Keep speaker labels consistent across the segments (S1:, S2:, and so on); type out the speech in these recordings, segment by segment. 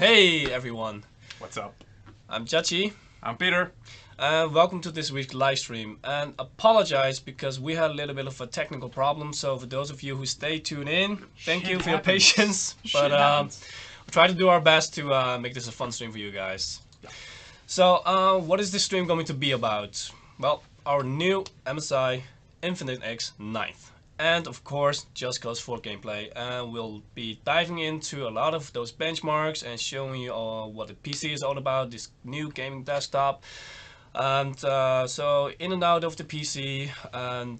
S1: Hey everyone,
S2: What's up?
S1: I'm Jachi
S2: I'm Peter.
S1: and welcome to this week's live stream. And apologize because we had a little bit of a technical problem, so for those of you who stay tuned in, thank you for your patience. But we'll try to do our best to make this a fun stream for you guys. So what is this stream going to be about? Well, our new MSI Infinite X 9th. And of course, Just Cause 4 gameplay, and we'll be diving into a lot of those benchmarks and showing you all what the PC is all about, this new gaming desktop. And so in and out of the PC, and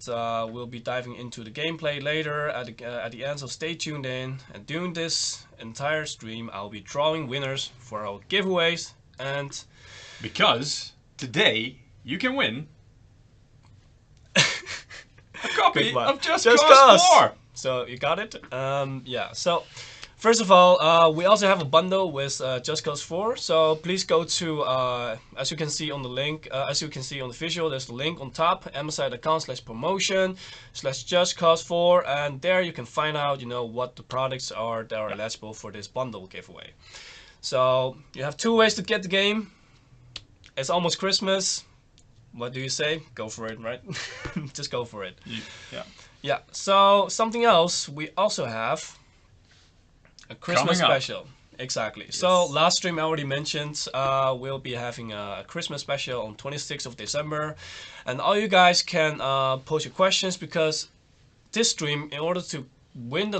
S1: we'll be diving into the gameplay later at the end, so stay tuned in. And during this entire stream, I'll be drawing winners for our giveaways, and
S2: because today you can win a copy of Just Cause 4.
S1: So you got it? Yeah. So first of all, we also have a bundle with Just Cause 4. So please go to, as you can see on the link, as you can see on the visual, there's the link on top, msi.com/promotion/Just Cause 4, and there you can find out, you know, what the products are that are eligible for this bundle giveaway. So you have two ways to get the game. It's almost Christmas. What do you say? Go for it, right? Just go for it.
S2: Yeah.
S1: Yeah. So something else, we also have a Christmas special. Exactly. Yes. So last stream I already mentioned, we'll be having a Christmas special on 26th of December, and all you guys can post your questions, because this stream, in order to win the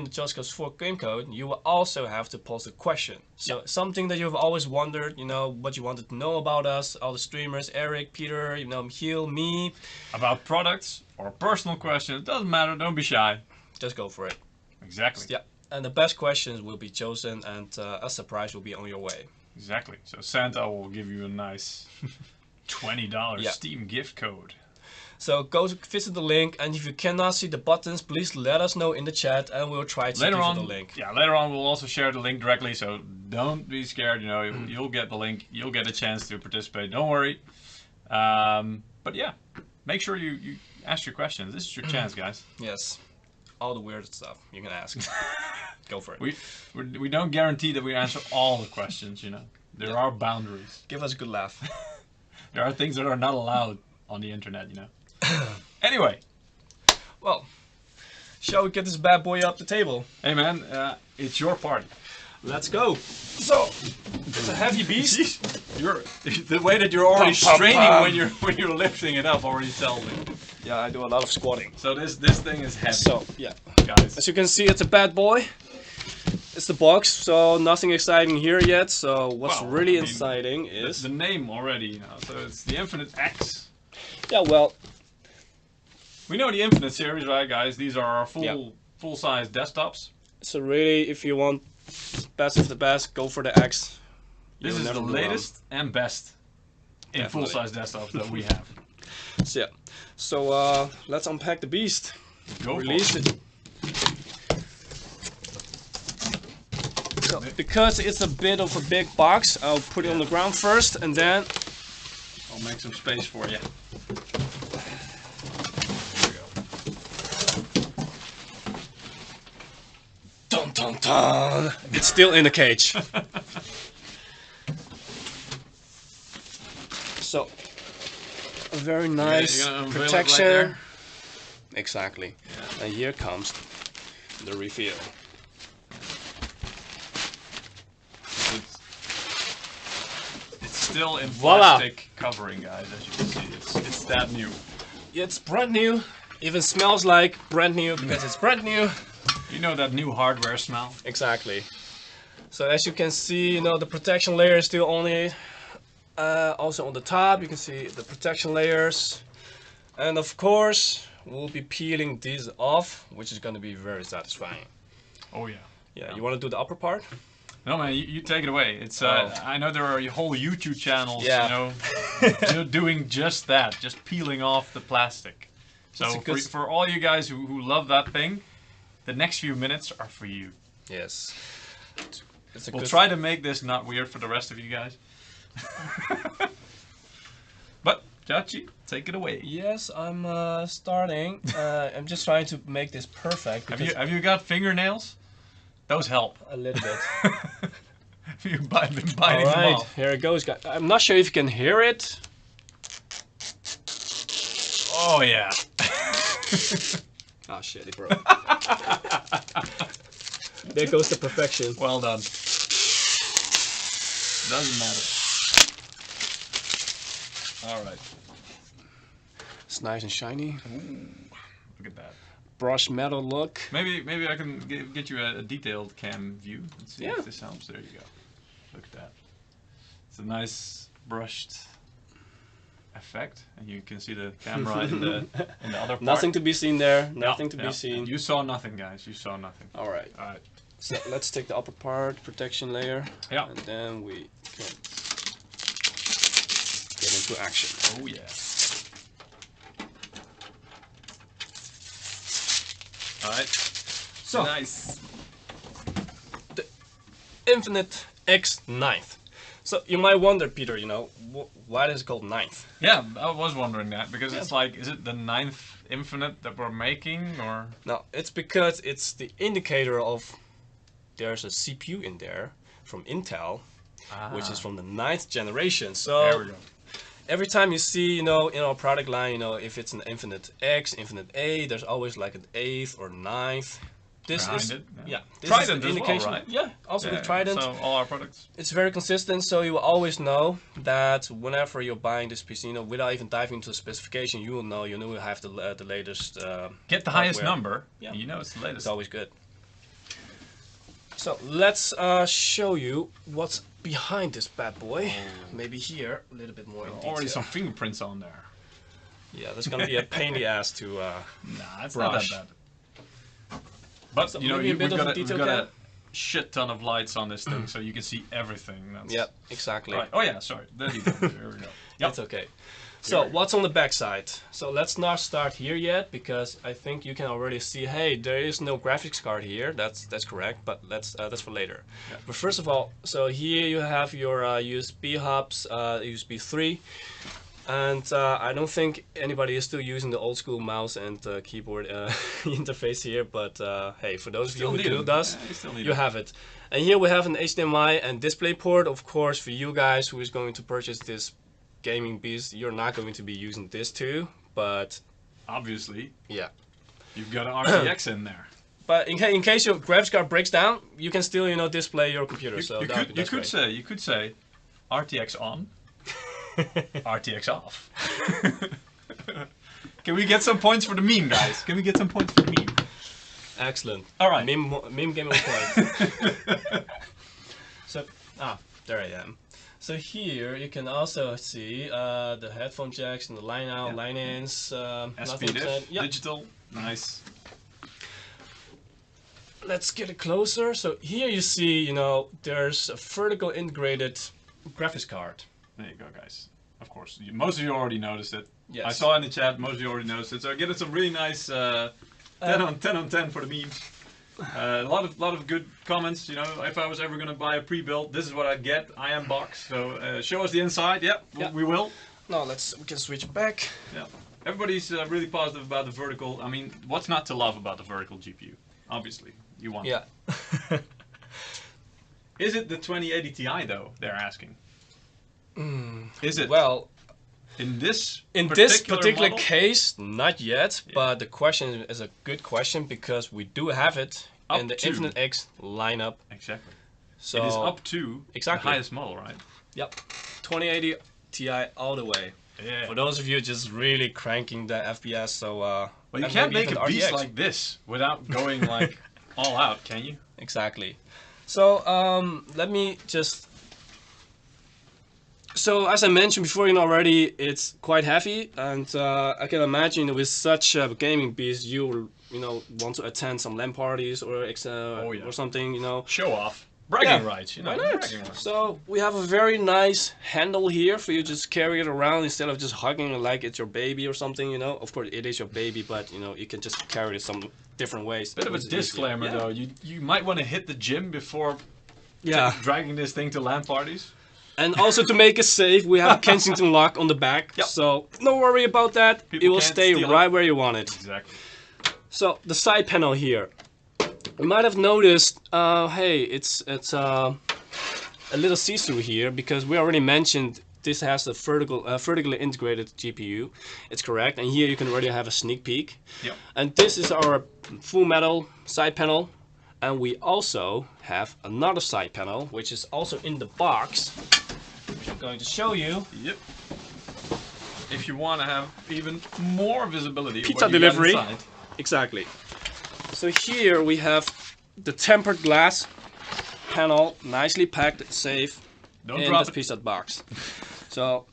S1: Just Cause 4 game code, you will also have to post a question. So something that you've always wondered, you know, what you wanted to know about us, all the streamers, Eric, Peter, you know, Michiel, me.
S2: About products or a personal question, it doesn't matter, don't be shy.
S1: Just go for it.
S2: Exactly.
S1: Yeah, and the best questions will be chosen, and a surprise will be on your way.
S2: Exactly. So Santa will give you a nice $20 Steam gift code.
S1: So go visit the link, and if you cannot see the buttons, please let us know in the chat, and we'll try to give you the link.
S2: Yeah, later on we'll also share the link directly, so don't be scared. You know, you'll get the link, you'll get a chance to participate. Don't worry. But yeah, make sure you ask your questions. This is your chance, guys.
S1: Yes, all the weird stuff you can ask. Go for it.
S2: We don't guarantee that we answer all the questions. You know, there are boundaries.
S1: Give us a good laugh.
S2: There are things that are not allowed on the internet. You know. Anyway,
S1: well, shall we get this bad boy up the table?
S2: Hey man, it's your party.
S1: Let's go. So it's a heavy beast.
S2: The way that you're already straining when you're lifting it up already tells me.
S1: Yeah, I do a lot of squatting.
S2: So this thing is heavy.
S1: So yeah,
S2: guys.
S1: As you can see, it's a bad boy. It's the box, so nothing exciting here yet. So what's really exciting is
S2: the name already. You know, so it's the Infinite X.
S1: Yeah, well,
S2: we know the Infinite series, right, guys? These are our full-size desktops.
S1: So really, if you want best of the best, go for the X.
S2: This is the latest and best in full-size desktops that we have.
S1: So yeah, so let's unpack the beast. Release it. So because it's a bit of a big box, I'll put it on the ground first, and then
S2: I'll make some space for you.
S1: Dun dun dun! It's still in the cage. So, a very nice protection. Right there? Exactly. Yeah. And here comes the reveal.
S2: It's still in plastic covering, guys, as you can see. It's that new.
S1: It's brand new. Even smells like brand new because it's brand new.
S2: You know that new hardware smell?
S1: Exactly. So as you can see, you know, the protection layer is still only also on the top. You can see the protection layers, and of course we'll be peeling these off, which is going to be very satisfying.
S2: Oh yeah.
S1: Yeah. You want to do the upper part?
S2: No man, you take it away. It's I know there are whole YouTube channels, you know, doing just that, just peeling off the plastic. So for all you guys who love that thing, the next few minutes are for you.
S1: Yes.
S2: We'll try to make this not weird for the rest of you guys. But, Jachi, take it away.
S1: Yes, I'm starting. I'm just trying to make this perfect.
S2: Have you got fingernails? Those help.
S1: A little bit.
S2: You've been biting them off.
S1: Here it goes, guys. I'm not sure if you can hear it.
S2: Oh yeah.
S1: Oh shit, it broke. There goes the perfection.
S2: Well done. Doesn't matter. All right.
S1: It's nice and shiny.
S2: Ooh, look at that.
S1: Brushed metal look.
S2: Maybe I can get you a detailed cam view. Let's see if this helps. There you go. Look at that. It's a nice brushed effect, and you can see the camera in the other part.
S1: Nothing to be seen there. Nothing to be seen.
S2: You saw nothing, guys. You saw nothing.
S1: All right.
S2: All right.
S1: So let's take the upper part, protection layer,
S2: Yeah.
S1: and then we can get into action.
S2: Oh yeah. All right.
S1: So
S2: nice.
S1: The Infinite X 9th. So you might wonder, Peter, you know, why is it called 9th?
S2: Yeah, I was wondering that because it's like, is it the 9th Infinite that we're making, or?
S1: No, it's because it's the indicator of there's a CPU in there from Intel, which is from the 9th generation. So
S2: there we go.
S1: Every time you see, you know, in our product line, you know, if it's an Infinite X, Infinite A, there's always like an 8th or 9th. This is this
S2: Trident
S1: is an indication.
S2: well, right?
S1: Yeah, also with Trident.
S2: So all our products.
S1: It's very consistent, so you will always know that whenever you're buying this PC, you know, without even diving into the specification, you will know you have the latest.
S2: Get the highest
S1: hardware.
S2: number.
S1: Yeah,
S2: you know it's the latest.
S1: It's always good. So let's show you what's behind this bad boy. Maybe here a little bit more. In detail.
S2: Already some fingerprints on there.
S1: Yeah, that's gonna be a pain in the ass to.
S2: Nah, it's
S1: brush.
S2: not that bad. But
S1: So
S2: you know,
S1: maybe a bit of a
S2: we've
S1: detail
S2: got
S1: cam.
S2: a shit ton of lights on this thing, so you can see everything. That's...
S1: Yeah, exactly.
S2: Right. Oh yeah, sorry. There you go. There we go. Yep.
S1: It's okay. So what's on the back side? So let's not start here yet, because I think you can already see, hey, there is no graphics card here. That's correct, but that's for later.
S2: Yeah.
S1: But first of all, so here you have your USB hubs, USB 3. And I don't think anybody is still using the old school mouse and keyboard interface here, but hey, for those of you who do does, you have it. And here we have an HDMI and display port. Of course, for you guys who is going to purchase this gaming beast, you're not going to be using this too, but
S2: obviously,
S1: yeah,
S2: you've got an RTX in there.
S1: But in case your graphics card breaks down, you can still, you know, display your computer.
S2: You could say RTX on. RTX off. Can we get some points for the meme, guys? Can we get some points for the meme?
S1: Excellent.
S2: All right.
S1: Meme game point. So, there I am. So here you can also see the headphone jacks and the line out, line ins.
S2: SPDIF, digital, nice.
S1: Let's get it closer. So here you see, you know, there's a vertical integrated graphics card.
S2: There you go, guys. Of course, most of you already noticed it.
S1: Yes.
S2: I saw in the chat, most of you already noticed it. So I get some really nice 10 on 10 for the memes. A lot of good comments. You know, if I was ever gonna buy a pre-built, this is what I'd get. I am box. So show us the inside. Yep, we will.
S1: No, we can switch back.
S2: Yeah. Everybody's really positive about the vertical. I mean, what's not to love about the vertical GPU? Obviously, you want.
S1: Yeah.
S2: Is it the 2080 Ti though? They're asking. Is it?
S1: Well,
S2: in this
S1: particular
S2: model?
S1: case, not yet. Yeah. But the question is a good question because we do have it in the Infinite X lineup.
S2: Exactly.
S1: So
S2: it is up to the highest model, right?
S1: Yep. 2080 Ti all the way.
S2: Yeah.
S1: For those of you just really cranking the FPS, so
S2: well, you can't make a beast like this without going like all out, can you?
S1: Exactly. So let me just. So as I mentioned before, you know already, it's quite heavy, and I can imagine with such a gaming beast, you know want to attend some LAN parties or or something, you know.
S2: Show off, bragging rights, you know.
S1: Why not? So we have a very nice handle here for you to just carry it around instead of just hugging it like it's your baby or something, you know. Of course, it is your baby, but you know you can just carry it some different ways.
S2: Bit of a disclaimer though, you might want to hit the gym before dragging this thing to LAN parties.
S1: And also to make it safe, we have a Kensington lock on the back, so don't worry about that. It will stay right where you want it.
S2: Exactly.
S1: So the side panel here, you might have noticed. Hey, it's a little see-through here because we already mentioned this has a vertically integrated GPU. It's correct, and here you can already have a sneak peek.
S2: Yep.
S1: And this is our full metal side panel, and we also have another side panel which is also in the box, which I'm going to show you.
S2: Yep. If you want to have even more visibility.
S1: Pizza delivery. Exactly. So here we have the tempered glass panel, nicely packed, safe.
S2: Don't
S1: in
S2: drop
S1: this
S2: it.
S1: pizza box. So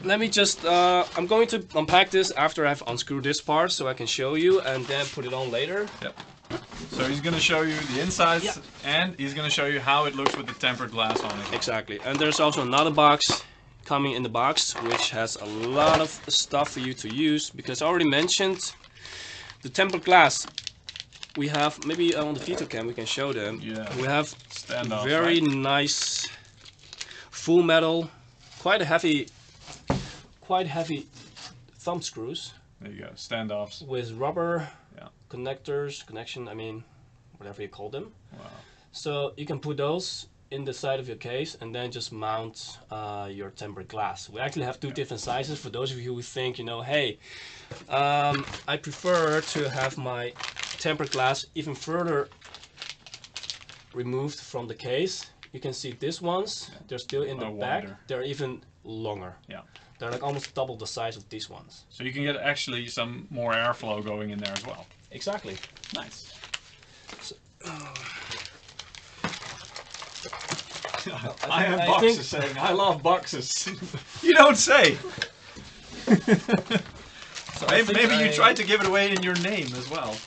S1: let me just, I'm going to unpack this after I've unscrewed this part so I can show you and then put it on later.
S2: Yep. So he's going to show you the insides,
S1: yeah,
S2: and he's going to show you how it looks with the tempered glass on it.
S1: Exactly. And there's also another box coming in the box which has a lot of stuff for you to use, because I already mentioned the tempered glass. We have, maybe on the Vito cam we can show them.
S2: Yeah.
S1: We have
S2: Standoff,
S1: very
S2: right?
S1: nice full metal, quite heavy thumb screws.
S2: There you go, standoffs.
S1: With rubber
S2: yeah,
S1: connection, I mean, whatever you call them.
S2: Wow.
S1: So you can put those in the side of your case and then just mount your tempered glass. We actually have two different sizes for those of you who think, you know, hey, I prefer to have my tempered glass even further removed from the case. You can see these ones, they're still in the back.
S2: Wider.
S1: They're even longer.
S2: Yeah.
S1: They're like almost double the size of these ones.
S2: So you can get actually some more airflow going in there as well.
S1: Exactly.
S2: Nice.
S1: So,
S2: I have boxes saying, I love boxes. You don't say.
S1: So
S2: maybe you tried to give it away in your name as well.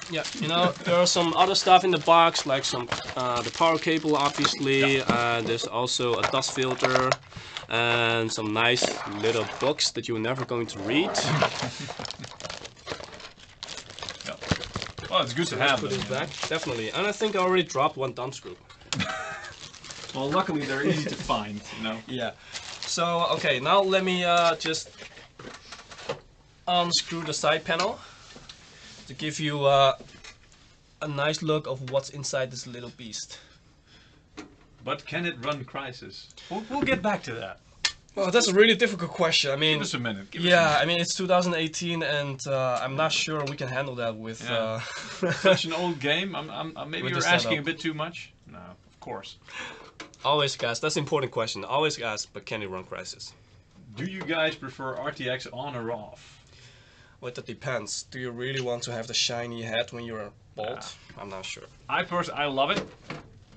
S1: Yeah, you know, there are some other stuff in the box, like some the power cable, obviously. There's also a dust filter and some nice little books that you're never going to read.
S2: Yeah. Well, it's good to have
S1: Put
S2: them.
S1: it back, definitely. And I think I already dropped one thumb screw.
S2: Well, luckily they're easy to find, you know.
S1: Yeah. So, okay, now let me just unscrew the side panel to give you a nice look of what's inside this little beast.
S2: But can it run Crysis? We'll get back to that.
S1: Well, that's a really difficult question. I mean,
S2: Give us a minute.
S1: I mean, it's 2018 and I'm not sure we can handle that with
S2: such an old game. Maybe
S1: with
S2: you're
S1: the
S2: asking
S1: setup.
S2: a bit too much. No, of course.
S1: Always ask, that's an important question. Always ask, but can it run Crysis?
S2: Do you guys prefer RTX on or off?
S1: Well, that depends. Do you really want to have the shiny head when you're bald? I'm not sure.
S2: I love it,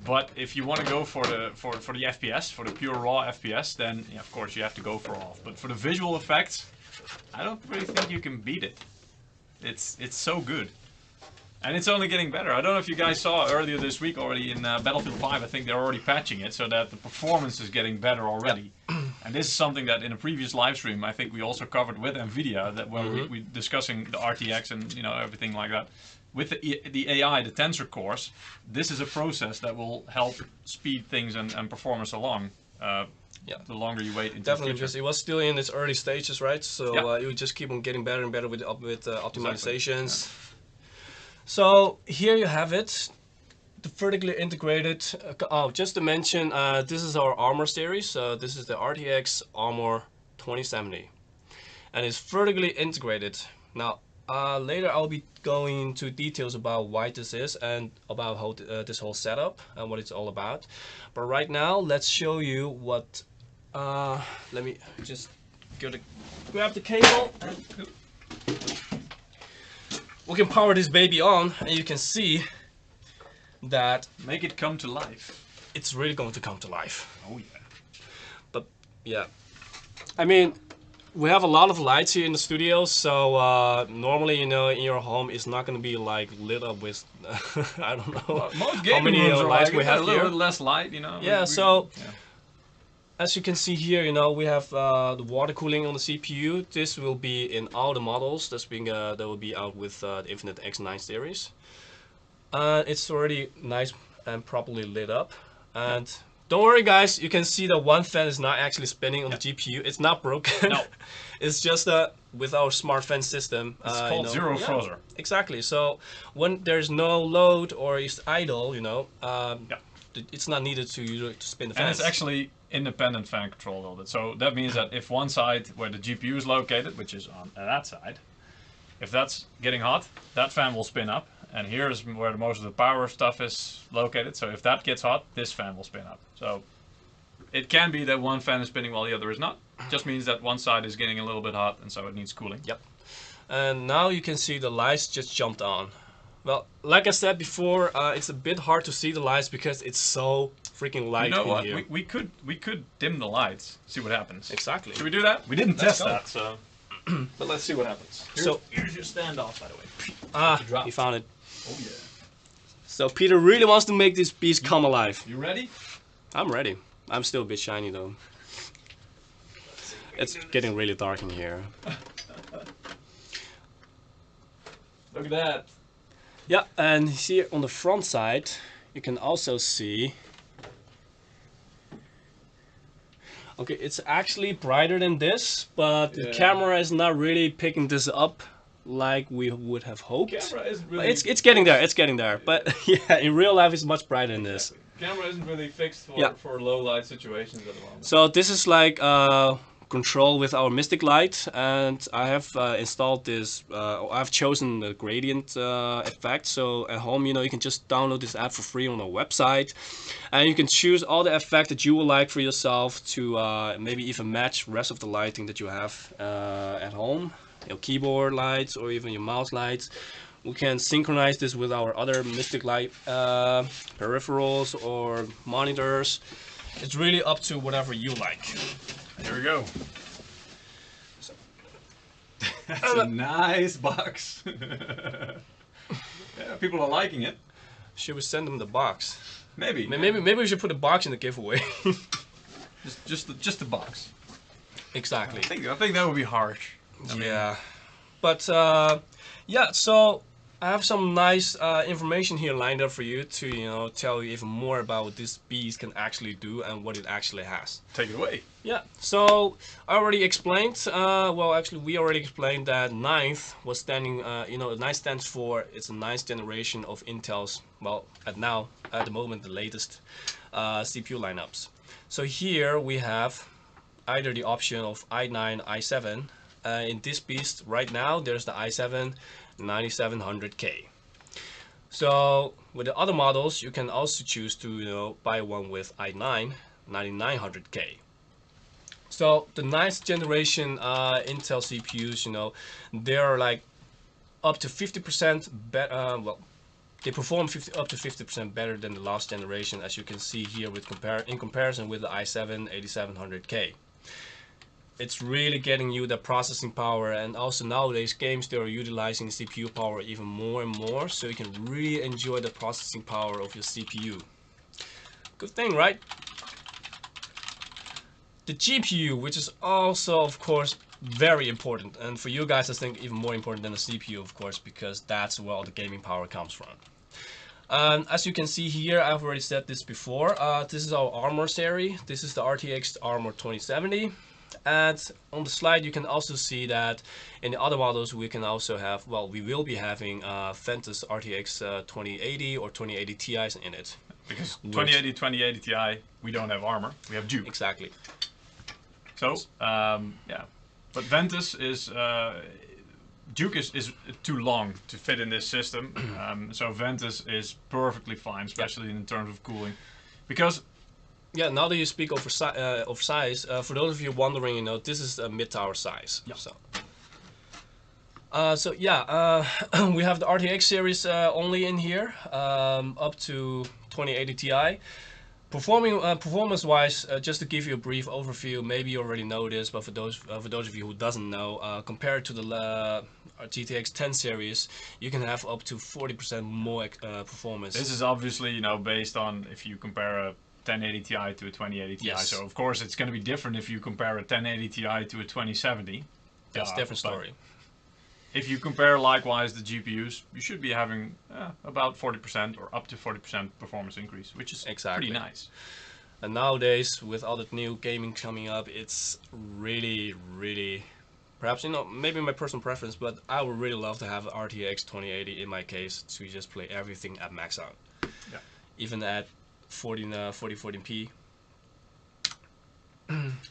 S2: but if you want to go for the FPS, for the pure raw FPS, then yeah, of course you have to go for off. But for the visual effects, I don't really think you can beat it. It's so good. And it's only getting better. I don't know if you guys saw earlier this week already in Battlefield 5, I think they're already patching it so that the performance is getting better already. And this is something that in a previous live stream I think we also covered with NVIDIA, that when we discussing the RTX and you know everything like that. With the AI, the tensor cores, this is a process that will help speed things and performance along. The longer you wait into
S1: definitely,
S2: the future.
S1: because it was still in its early stages, right? So it would just keep on getting better and better with optimizations.
S2: Exactly. Yeah.
S1: So here you have it, the vertically integrated. Just to mention, this is our Armor series. This is the RTX Armor 2070, and it's vertically integrated. Now, later I'll be going into details about why this is and about how this whole setup and what it's all about. But right now, let's show you what. Let me just grab the cable. We can power this baby on, and you can see that
S2: Make it come to life.
S1: it's really going to come to life.
S2: Oh yeah.
S1: But yeah, I mean, we have a lot of lights here in the studio, so normally, you know, in your home it's not going to be like lit up with I don't know
S2: Well, most
S1: how
S2: gaming
S1: many
S2: rooms are
S1: lights
S2: like
S1: we have
S2: a little
S1: here.
S2: bit less light, you know.
S1: Yeah, as you can see here, you know, we have the water cooling on the CPU. This will be in all the models that will be out with the Infinite X9 series. It's already nice and properly lit up. And don't worry, guys, you can see that one fan is not actually spinning on the GPU. It's not broken.
S2: No.
S1: It's just with our smart fan system.
S2: It's called Zero Frozer.
S1: Exactly. So when there's no load or it's idle, you know, it's not needed to spin the fan.
S2: And it's actually independent fan control a little bit. So that means that if one side where the GPU is located, which is on that side, if that's getting hot, that fan will spin up. And here's where most of the power stuff is located. So if that gets hot, this fan will spin up. So it can be that one fan is spinning while the other is not. Just means that one side is getting a little bit hot, and so it needs cooling.
S1: Yep. And now you can see the lights just jumped on. Well, like I said before, it's a bit hard to see the lights because it's so freaking light in here.
S2: We could dim the lights, see what happens.
S1: Exactly.
S2: Should we do that? We didn't test that, so. But let's see what happens. Here's your standoff, by the way.
S1: You found it.
S2: Oh yeah.
S1: So Peter really wants to make this beast come alive.
S2: You ready?
S1: I'm ready. I'm still a bit shiny though. It's getting really dark in here.
S2: Look at that.
S1: Yeah, and here on the front side, you can also see. Okay, it's actually brighter than this, but the camera is not really picking this up like we would have hoped.
S2: Camera isn't really.
S1: It's getting there. It's getting there. But yeah, in real life, it's much brighter than this.
S2: Camera isn't really fixed for low light situations at the moment.
S1: So this is like control with our Mystic Light, and I have installed this. I've chosen the gradient effect. So at home, you know, you can just download this app for free on our website, and you can choose all the effects that you would like for yourself to maybe even match the rest of the lighting that you have at home. Your keyboard lights or even your mouse lights. We can synchronize this with our other Mystic Light peripherals or monitors. It's really up to whatever you like.
S2: Here we go. That's a nice box. Yeah, people are liking it.
S1: Should we send them the box?
S2: Maybe.
S1: Maybe we should put a box in the giveaway.
S2: just the box.
S1: Exactly.
S2: I think that would be harsh.
S1: Yeah, but yeah. So I have some nice information here lined up for you to tell you even more about what this beast can actually do and what it actually has.
S2: Take it away.
S1: Yeah. So I already explained. Well, actually, we already explained that 9th was standing. 9 stands for it's a 9th generation of Intel's. Well, at the moment, the latest CPU lineups. So here we have either the option of i9, i7. In this beast right now, there's the i7 9700K. So with the other models, you can also choose to buy one with i9 9900K. So the 9th generation Intel CPUs, they're like up to 50% better. Well, they perform up to 50% better than the last generation, as you can see here in comparison with the i7 8700K. It's really getting you the processing power, and also nowadays games, they are utilizing CPU power even more and more, so you can really enjoy the processing power of your CPU. Good thing, right? The GPU, which is also of course very important, and for you guys I think even more important than the CPU, of course, because that's where all the gaming power comes from. As you can see here, I've already said this before, this is our Armor series. This is the RTX Armor 2070. And on the slide you can also see that in the other models we can also have, well, we will be having Ventus RTX 2080 or 2080 Ti's in it.
S2: Because 2080 Ti, we don't have Armor, we have Duke.
S1: Exactly.
S2: So, yeah. But Ventus is, Duke is too long to fit in this system. So Ventus is perfectly fine, especially in terms of cooling. Because
S1: yeah, now that you speak of size, for those of you wondering, this is a mid-tower size. Yep. So yeah, we have the RTX series only in here, up to 2080 Ti. Performance-wise, just to give you a brief overview, maybe you already know this, but for those of you who doesn't know, compared to the GTX 10 series, you can have up to 40% more performance.
S2: This is obviously, based on if you compare a 1080 Ti to a 2080 Ti. Yes. So of course it's going to be different if you compare a 1080 Ti to a 2070.
S1: That's a different story.
S2: If you compare likewise the GPUs, you should be having about 40% or up to 40% performance increase, which is pretty nice.
S1: And nowadays, with all the new gaming coming up, it's really, really, perhaps, maybe my personal preference, but I would really love to have an RTX 2080 in my case to just play everything at max out. Yeah. Even at 4040p.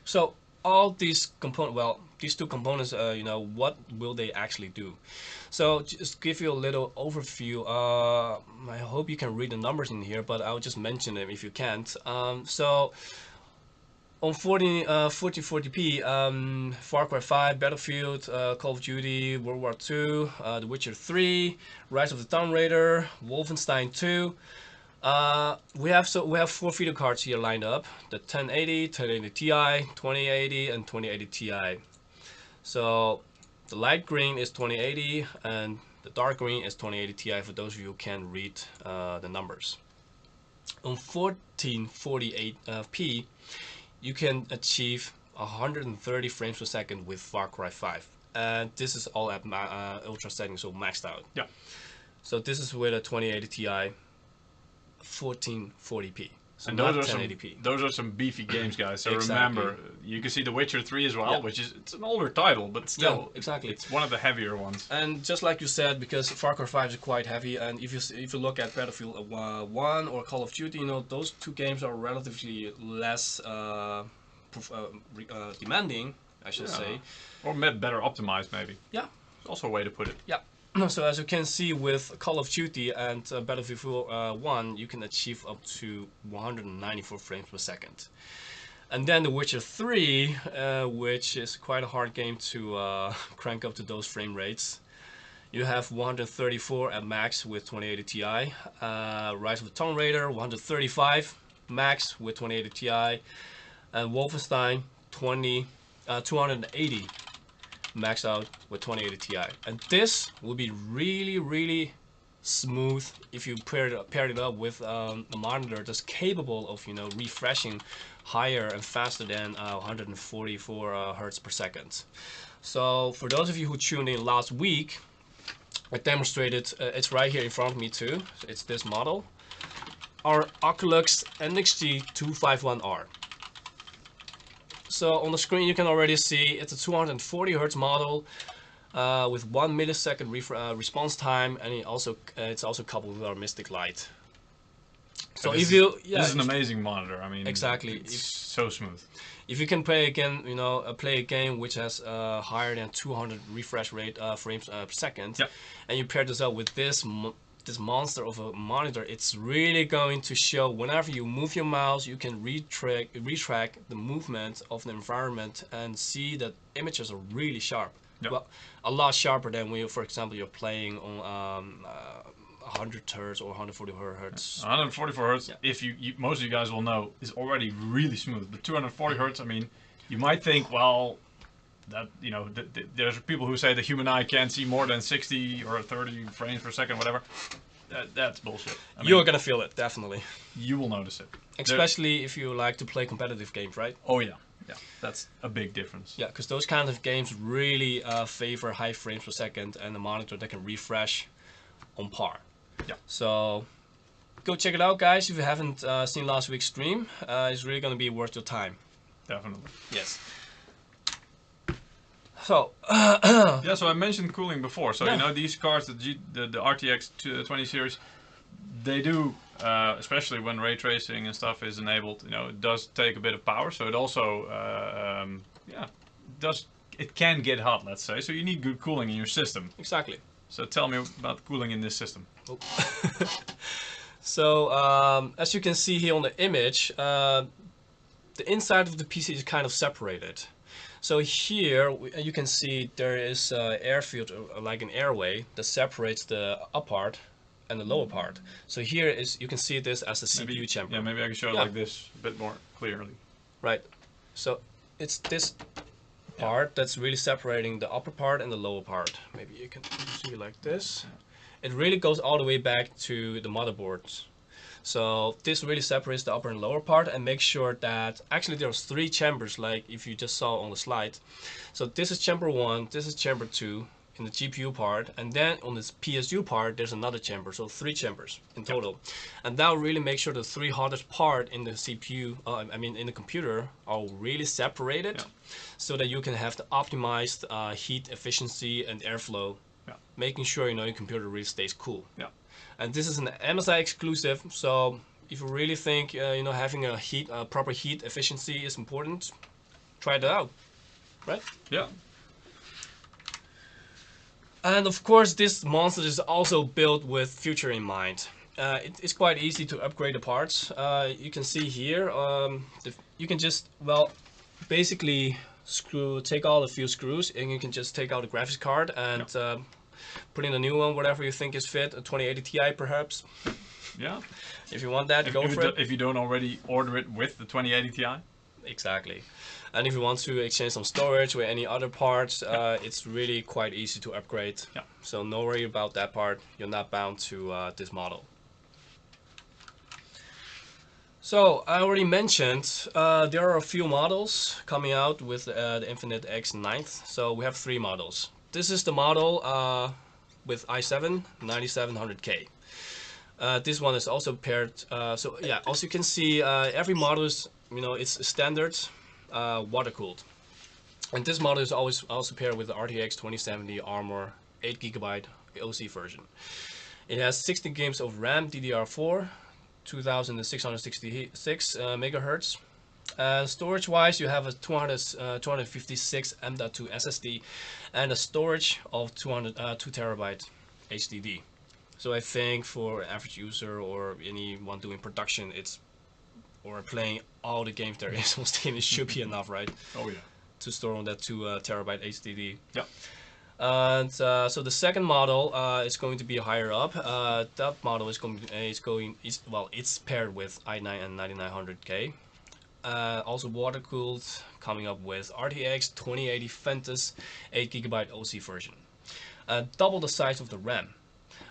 S1: So all these components, well, these two components, you know, what will they actually do? So just give you a little overview. I hope you can read the numbers in here, but I'll just mention them if you can't. So on 1440p, Far Cry 5, Battlefield, Call of Duty, World War II, The Witcher 3, Rise of the Tomb Raider, Wolfenstein 2. We have 4 video cards here lined up: the 1080, 1080 Ti, 2080, and 2080 Ti. So the light green is 2080, and the dark green is 2080 Ti. For those of you who can read the numbers, on 1448p, you can achieve 130 frames per second with Far Cry 5, and this is all at ultra settings, so maxed out.
S2: Yeah.
S1: So this is with a 2080 Ti, 1440p. So
S2: and
S1: not 1080p.
S2: Those are some beefy games, guys. So
S1: Exactly.
S2: remember, you can see The Witcher 3 as well,
S1: Yeah.
S2: which is, it's an older title, but still,
S1: Yeah, exactly.
S2: it's one of the heavier ones.
S1: And just like you said, because Far Cry 5 is quite heavy, and if you look at Battlefield 1 or Call of Duty, you know, those two games are relatively less demanding, I should say.
S2: Or better optimized, maybe.
S1: Yeah.
S2: It's also a way to put it.
S1: Yeah. So as you can see with Call of Duty and Battlefield 1, you can achieve up to 194 frames per second. And then The Witcher 3, which is quite a hard game to crank up to those frame rates. You have 134 at max with 2080 Ti. Rise of the Tomb Raider, 135 max with 2080 Ti. And Wolfenstein, 280 maxed out with 2080 Ti. And this will be really, really smooth if you paired it up with a monitor that's capable of, you know, refreshing higher and faster than 144 hertz per second. So for those of you who tuned in last week, I demonstrated, it's right here in front of me too, it's this model, our Oculux NXG251R. So on the screen you can already see it's a 240 hertz model with 1 millisecond response time, and it's also coupled with our Mystic Light. So if you,
S2: this is an amazing monitor. I mean,
S1: exactly,
S2: it's so smooth.
S1: If you can play again, you know, play a game which has higher than 200 refresh rate frames per second, and you pair this up with this monster of a monitor, it's really going to show whenever you move your mouse, you can retrack the movement of the environment and see that images are really sharp. Well, a lot sharper than when you, for example, you're playing on 100 hertz or 144 hertz.
S2: 144 hertz, if you most of you guys will know, is already really smooth. But 240 hertz, I mean, you might think, well, that, you know, there's people who say the human eye can't see more than 60 or 30 frames per second, whatever. That's bullshit. I mean,
S1: you're gonna feel it, definitely.
S2: You will notice it.
S1: Especially if you like to play competitive games, right?
S2: Oh yeah. Yeah, that's a big difference.
S1: Yeah, because those kind of games really favor high frames per second and a monitor that can refresh on par.
S2: Yeah.
S1: So go check it out, guys. If you haven't seen last week's stream, it's really going to be worth your time.
S2: Definitely.
S1: Yes. So
S2: yeah, so I mentioned cooling before. So you know, these cards, the RTX 20 series, they do, especially when ray tracing and stuff is enabled, you know, it does take a bit of power. So it also, it can get hot, let's say. So you need good cooling in your system.
S1: Exactly.
S2: So tell me about cooling in this system.
S1: Oh. So as you can see here on the image, the inside of the PC is kind of separated. So here you can see there is an airfield, like an airway, that separates the upper part and the lower part. So here is, you can see this as a CPU chamber.
S2: Yeah, maybe I can show it like this a bit more clearly.
S1: Right. So it's this part that's really separating the upper part and the lower part. Maybe you can see like this. It really goes all the way back to the motherboard. So this really separates the upper and lower part and makes sure that actually there's 3 chambers, like if you just saw on the slide. So this is chamber 1, this is chamber 2 in the GPU part, and then on this PSU part there's another chamber, so 3 chambers in total. And that will really make sure the 3 hottest part in the CPU, in the computer, are really separated, so that you can have the optimized heat efficiency and airflow, making sure, you know, your computer really stays cool. And this is an MSI exclusive, so if you really think you know, having a proper heat efficiency is important, try it out, right?
S2: Yeah.
S1: And of course, this monster is also built with future in mind. It's quite easy to upgrade the parts. You can see here, you can just, well, basically take out a few screws, and you can just take out the graphics card and put in a new one, whatever you think is fit, a 2080 Ti perhaps.
S2: Yeah.
S1: If you want that, go for it.
S2: If you don't already order it with the 2080 Ti.
S1: Exactly. And if you want to exchange some storage with any other parts, it's really quite easy to upgrade.
S2: Yeah.
S1: So no worry about that part. You're not bound to this model. So I already mentioned there are a few models coming out with the Infinite X 9th. So we have 3 models. This is the model with i7 9700K. This one is also paired. So yeah, also you can see every model is, you know, it's standard water cooled, and this model is always also paired with the RTX 2070 Armor 8GB OC version. It has 16 gigs of RAM, DDR4, 2666 megahertz. Storage wise, you have a 256 M.2 SSD and a storage of 2 terabyte HDD. So I think for an average user or anyone doing production, or playing all the games there is on Steam, it should be enough, right?
S2: Oh yeah.
S1: To store on that 2 terabyte HDD.
S2: Yeah.
S1: And so the second model is going to be higher up. That model is it's paired with i9 and 9900K. Also water cooled, coming up with RTX 2080 Ventus 8GB OC version. Double the size of the RAM.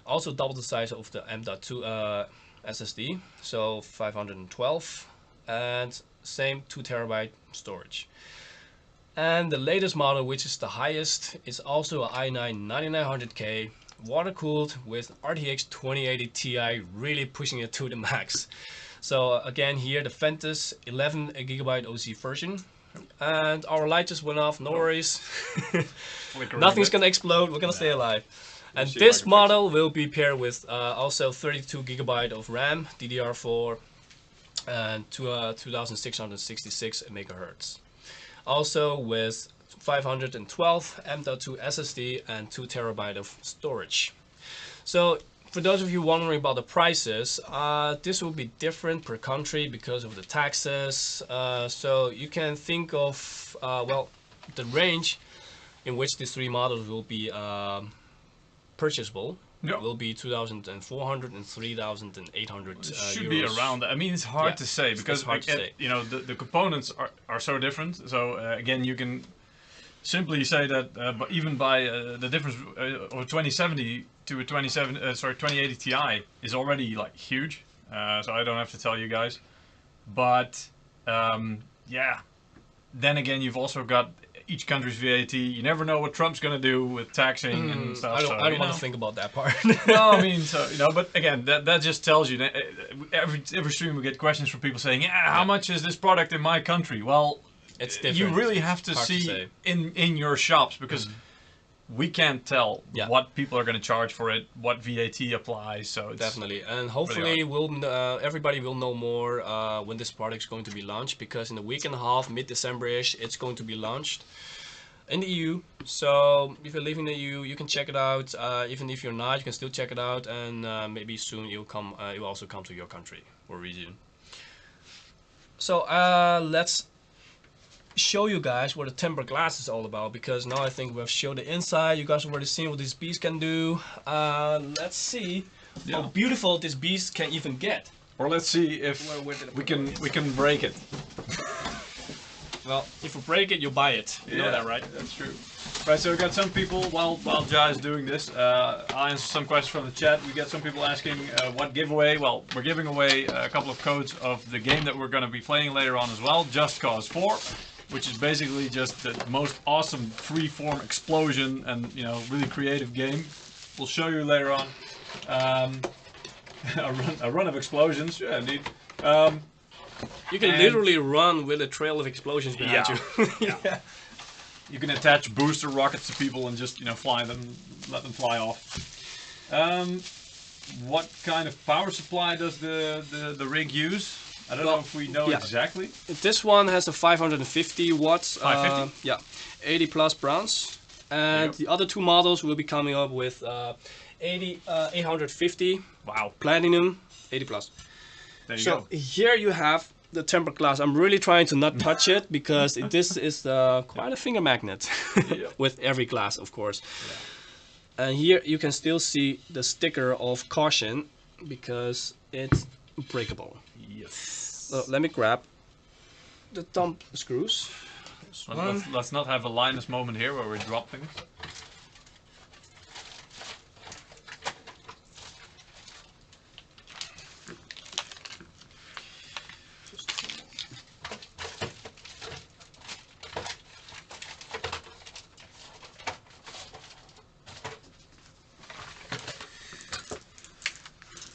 S1: Also double the size of the M.2 SSD, so 512, and same 2 terabyte storage. And the latest model, which is the highest, is also an i9 9900K, water cooled with RTX 2080 Ti, really pushing it to the max. So again here the Ventus 11GB OC version. And our light just went off, no worries. Nothing's gonna explode, we're gonna stay alive. And this model will be paired with also 32GB of RAM, DDR4, and 2666 megahertz. Also with 512 M.2 SSD and 2 terabyte of storage. So for those of you wondering about the prices, this will be different per country because of the taxes. So you can think of, well, the range in which these 3 models will be purchasable will be 2,400 and 3,800
S2: should
S1: euros.
S2: be around that. I mean, it's hard to say because you know the components are so different. So again, you can simply say that even by the difference of 2070 to a 2080 Ti is already like huge. So I don't have to tell you guys, but yeah. Then again, you've also got each country's VAT. You never know what Trump's going to do with taxing and stuff.
S1: I don't want to think about that part.
S2: No, I mean, so you know, but again, that just tells you that every stream we get questions from people saying, yeah, how much is this product in my country? Well,
S1: it's different.
S2: You really have to see in your shops because we can't tell what people are going to charge for it, what VAT applies. So it's
S1: definitely, and hopefully everybody will know more when this product is going to be launched, because in a week and a half, mid-December-ish, it's going to be launched in the EU. So if you're living in the EU, you can check it out. Even if you're not, you can still check it out, and maybe soon it'll also come to your country or region. So let's show you guys what the tempered glass is all about, because now I think we've showed the inside. You guys have already seen what this beast can do. Let's see how beautiful this beast can even get.
S2: Or let's see if we can break it.
S1: Well, if you break it, you buy it. You know that, right?
S2: That's true. Right, so we got some people, while Jai is doing this, I'll answer some questions from the chat. We get some people asking what giveaway. Well, we're giving away a couple of codes of the game that we're going to be playing later on as well, Just Cause 4. Which is basically just the most awesome free-form explosion and, you know, really creative game. We'll show you later on. A run of explosions, yeah, indeed.
S1: You can literally run with a trail of explosions behind you.
S2: Yeah. You can attach booster rockets to people and just, you know, fly them, let them fly off. what kind of power supply does the rig use? I don't know if we know exactly.
S1: This one has a 550 watts.
S2: 550?
S1: Yeah, 80 plus bronze. And the other two models will be coming up with 850.
S2: Wow.
S1: Platinum, 80 plus.
S2: There you go.
S1: Here you have the tempered glass. I'm really trying to not touch it because this is quite a finger magnet with every glass, of course. Yeah. And here you can still see the sticker of caution because it's breakable.
S2: Yes.
S1: So let me grab the thumb screws.
S2: Let's not have a Linus moment here where we drop things.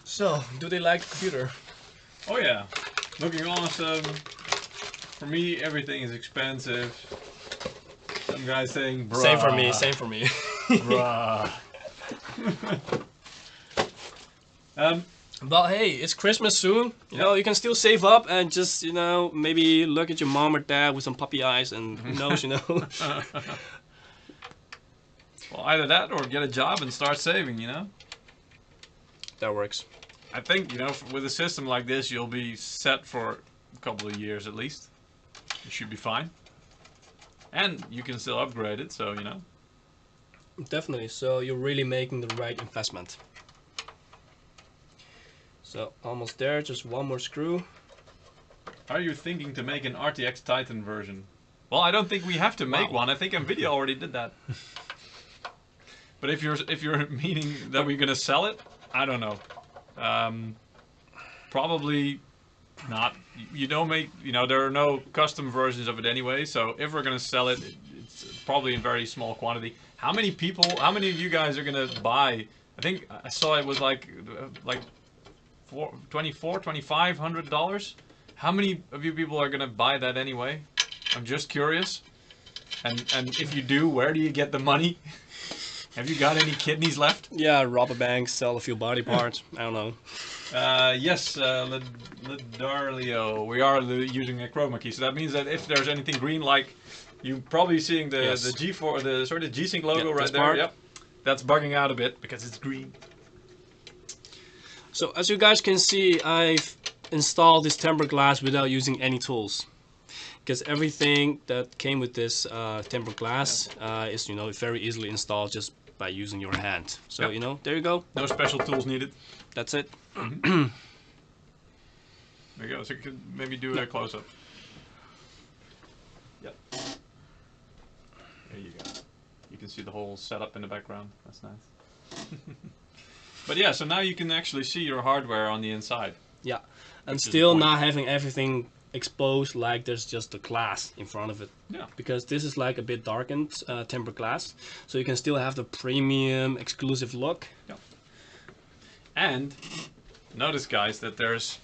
S1: So, do they like the computer?
S2: Oh yeah, looking awesome. For me, everything is expensive. Some guy saying, bruh.
S1: Same for me, same for me.
S2: Bruh.
S1: But hey, it's Christmas soon. You know, you can still save up and just, you know, maybe look at your mom or dad with some puppy eyes and who knows, you know.
S2: Well, either that or get a job and start saving, you know.
S1: That works.
S2: I think, you know, with a system like this, you'll be set for a couple of years at least. You should be fine. And you can still upgrade it, so, you know.
S1: Definitely, so you're really making the right investment. So, almost there, just one more screw.
S2: Are you thinking to make an RTX Titan version? Well, I don't think we have to make one. I think NVIDIA already did that. But if you're meaning that we're gonna sell it, I don't know. Probably not. You don't make, you know, there are no custom versions of it anyway, so if we're gonna sell it, it's probably in very small quantity. How many of you guys are gonna buy? I think I saw it was like $2,500. How many of you people are gonna buy that anyway? I'm just curious. And if you do, where do you get the money? Have you got any kidneys left?
S1: Yeah, rob a bank, sell a few body parts. I don't know.
S2: Yes, Ledarlio. We are using a chroma key, so that means that if there's anything green, like you're probably seeing the G4, the sort of G-Sync logo right there. Yep, that's bugging out a bit because it's green.
S1: So as you guys can see, I've installed this tempered glass without using any tools, because everything that came with this tempered glass is, you know, very easily installed just by using your hand. So you know, there you go.
S2: No special tools needed.
S1: That's it.
S2: There you go. So you could maybe do a close-up. Yep. There you go. You can see the whole setup in the background. That's nice. But yeah, so now you can actually see your hardware on the inside.
S1: Yeah, and still not having everything exposed like there's just a glass in front of it.
S2: Yeah. Because
S1: this is like a bit darkened tempered glass, so you can still have the premium exclusive look.
S2: Yeah. And notice, guys, that there's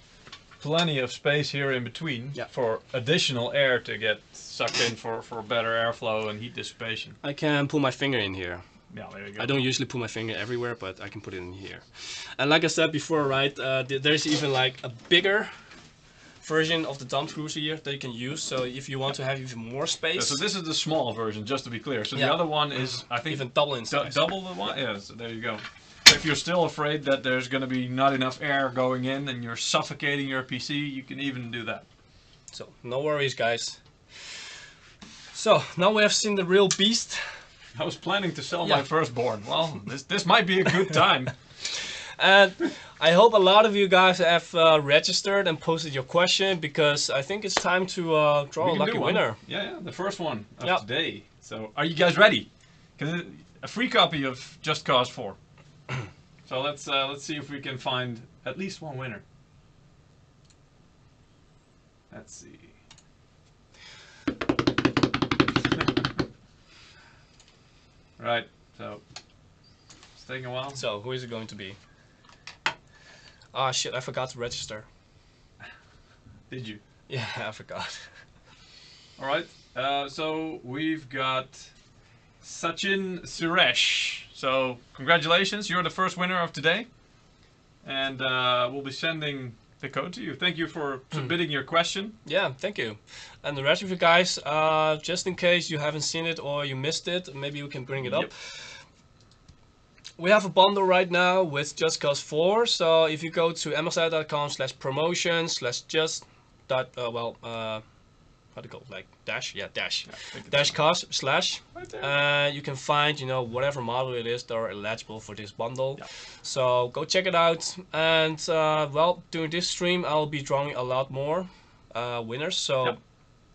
S2: plenty of space here in between for additional air to get sucked in for better airflow and heat dissipation.
S1: I can put my finger in here.
S2: Yeah, there you go.
S1: I don't usually put my finger everywhere, but I can put it in here. And like I said before, right, there's even like a bigger version of the thumb screws here that you can use. So if you want to have even more space.
S2: Yeah, so this is the small version, just to be clear. So the other one is, I think,
S1: even double in size.
S2: Double the one? Yeah, so there you go. So if you're still afraid that there's going to be not enough air going in and you're suffocating your PC, you can even do that.
S1: So no worries, guys. So now we have seen the real beast.
S2: I was planning to sell my firstborn. Well, this might be a good time.
S1: And I hope a lot of you guys have registered and posted your question, because I think it's time to draw a lucky winner.
S2: Yeah, the first one of today. So are you guys ready? Because a free copy of Just Cause 4. So let's see if we can find at least one winner. Let's see. Right, so it's taking a while.
S1: So who is it going to be? Ah, shit, I forgot to register.
S2: Did you?
S1: Yeah, I forgot.
S2: Alright, so we've got Sachin Suresh. So congratulations, you're the first winner of today. and we'll be sending the code to you. Thank you for submitting your question.
S1: Yeah, thank you. And the rest of you guys, just in case you haven't seen it or you missed it, maybe we can bring it up. We have a bundle right now with Just Cause 4. So if you go to msi.com/promotion/just how do you call it? Like dash? Yeah, dash. Yeah, dash cause slash. Right, you can find, you know, whatever model it is that are eligible for this bundle. Yeah. So go check it out. And well, during this stream, I'll be drawing a lot more winners. So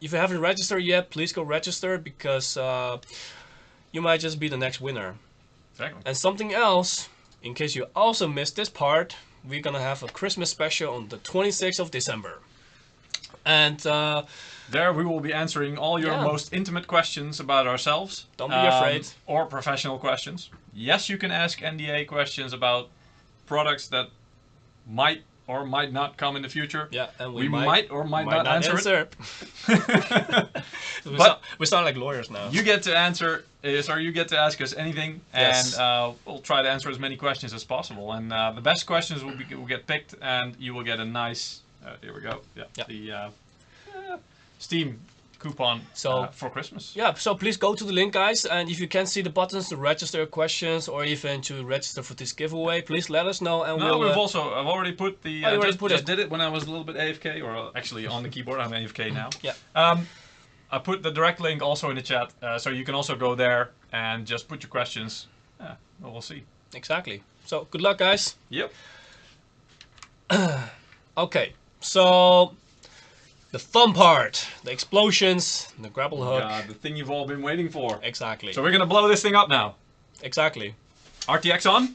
S1: if you haven't registered yet, please go register, because you might just be the next winner.
S2: Exactly.
S1: And something else, in case you also missed this part, we're gonna have a Christmas special on the 26th of December. And
S2: there we will be answering all your most intimate questions about ourselves.
S1: Don't be afraid.
S2: Or professional questions. Yes, you can ask NDA questions about products that might or might not come in the future.
S1: Yeah, and
S2: we might or might not answer it.
S1: But we sound like lawyers now.
S2: You get to answer, you get to ask us anything, and we'll try to answer as many questions as possible. And the best questions will get picked, and you will get a nice. Here we go. Yeah. The Steam coupon for Christmas.
S1: Yeah, so please go to the link, guys, and if you can see the buttons to register your questions or even to register for this giveaway, please let us know. And
S2: I've already put the. I just did it when I was a little bit AFK, or actually on the keyboard. I'm AFK now.
S1: Yeah.
S2: I put the direct link also in the chat, so you can also go there and just put your questions. We'll see.
S1: Exactly. So good luck, guys.
S2: Yep.
S1: Okay. So, the fun part, the explosions, the grapple hook.
S2: The thing you've all been waiting for.
S1: Exactly.
S2: So we're gonna blow this thing up now.
S1: Exactly.
S2: RTX on?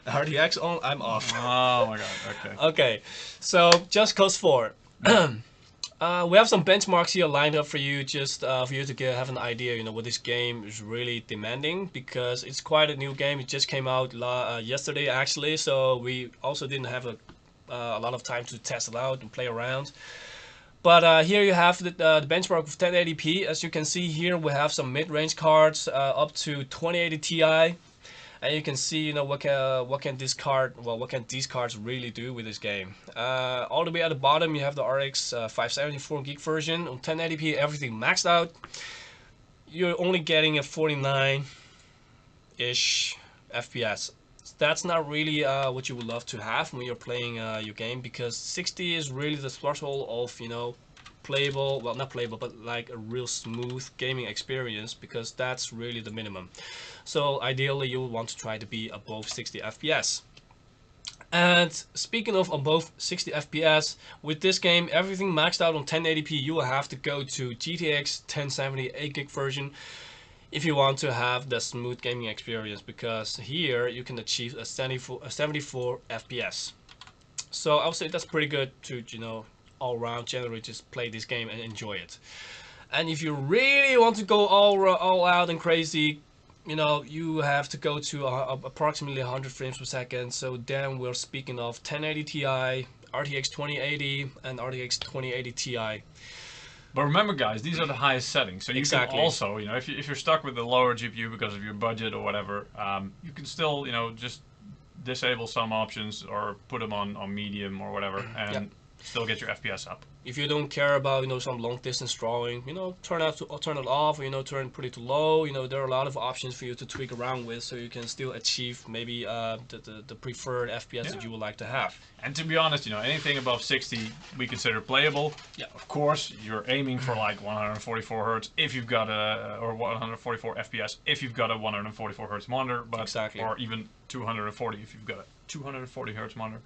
S1: RTX on, I'm off.
S2: Oh my god, okay.
S1: Okay, so Just Cause 4. We have some benchmarks here lined up for you, just for you to have an idea, you know, what this game is really demanding, because it's quite a new game. It just came out yesterday, actually, so we also didn't have a lot of time to test it out and play around. But here you have the benchmark of 1080p. As you can see here, we have some mid-range cards up to 2080 Ti. And you can see, you know, what can these cards really do with this game. All the way at the bottom, you have the RX 574 gig version on 1080p, everything maxed out. You're only getting a 49-ish FPS. That's not really what you would love to have when you're playing your game, because 60 is really the threshold of, you know, playable, well, not playable, but like a real smooth gaming experience, because that's really the minimum. So ideally you want to try to be above 60 FPS. And speaking of above 60 FPS, with this game, everything maxed out on 1080p, you will have to go to GTX 1070 8GB version if you want to have the smooth gaming experience, because here you can achieve a 74 FPS. So I would say that's pretty good to, you know, all around generally just play this game and enjoy it. And if you really want to go all out and crazy, you know, you have to go to approximately 100 frames per second. So then we're speaking of 1080 Ti, RTX 2080, and RTX 2080 Ti.
S2: But remember, guys, these are the highest settings. So you can also, you know, if you're stuck with the lower GPU because of your budget or whatever, you can still, you know, just disable some options or put them on medium or whatever, and still get your FPS up.
S1: If you don't care about, you know, some long distance drawing, you know, turn it off, or, you know, turn pretty to low. You know, there are a lot of options for you to tweak around with, so you can still achieve maybe the preferred FPS that you would like to have.
S2: And to be honest, you know, anything above 60 we consider playable. Yeah. Of course, you're aiming for like 144 Hz if you've got or 144 FPS if you've got a 144 Hz monitor, but or even 240 if you've got a 240 Hz monitor.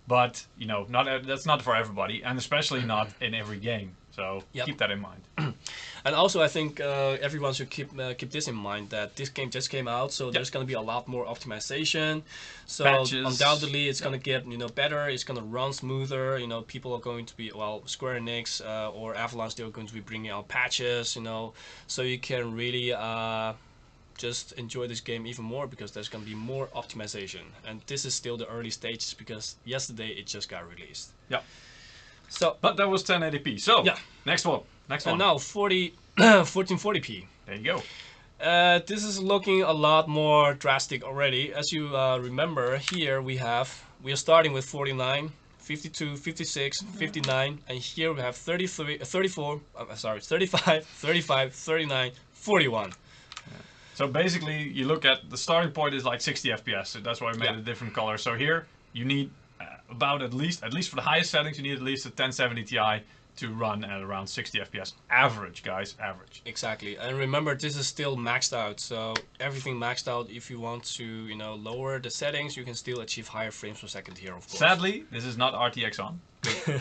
S2: But, you know, that's not for everybody, and especially not in every game. So keep that in mind.
S1: And also, I think everyone should keep this in mind, that this game just came out, so there's going to be a lot more optimization. So undoubtedly, it's going to get, you know, better. It's going to run smoother. You know, people are going to be, well, Square Enix or Avalanche, they're going to be bringing out patches. You know, so you can really just enjoy this game even more, because there's going to be more optimization, and this is still the early stages because yesterday it just got released.
S2: Yeah. So, but that was 1080p. So, next one.
S1: And now 1440p.
S2: There you go.
S1: This is looking a lot more drastic already. As you remember, here we are starting with 49, 52, 56, 59, and here we have 33, 34, sorry, 35, 35, 39, 41.
S2: So basically, you look at the starting point is like 60 FPS. So that's why I made a different color. So here you need about at least for the highest settings, you need at least a 1070 Ti to run at around 60 FPS. Average, guys, average.
S1: Exactly. And remember, this is still maxed out. So everything maxed out. If you want to, you know, lower the settings, you can still achieve higher frames per second here, of course.
S2: Sadly, this is not RTX on.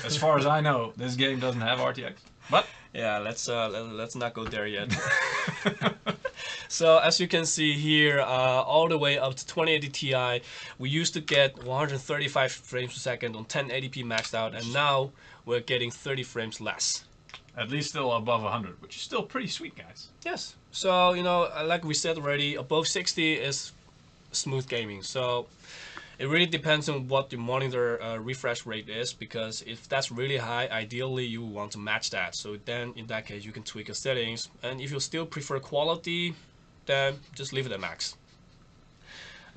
S2: As far as I know, this game doesn't have RTX. But
S1: yeah, let's not go there yet. So as you can see here, all the way up to 2080 Ti, we used to get 135 frames per second on 1080p maxed out, and now we're getting 30 frames less.
S2: At least still above 100, which is still pretty sweet, guys.
S1: Yes. So, you know, like we said already, above 60 is smooth gaming. So it really depends on what the monitor refresh rate is, because if that's really high, ideally you want to match that. So then in that case you can tweak your settings, and if you still prefer quality, then just leave it at max.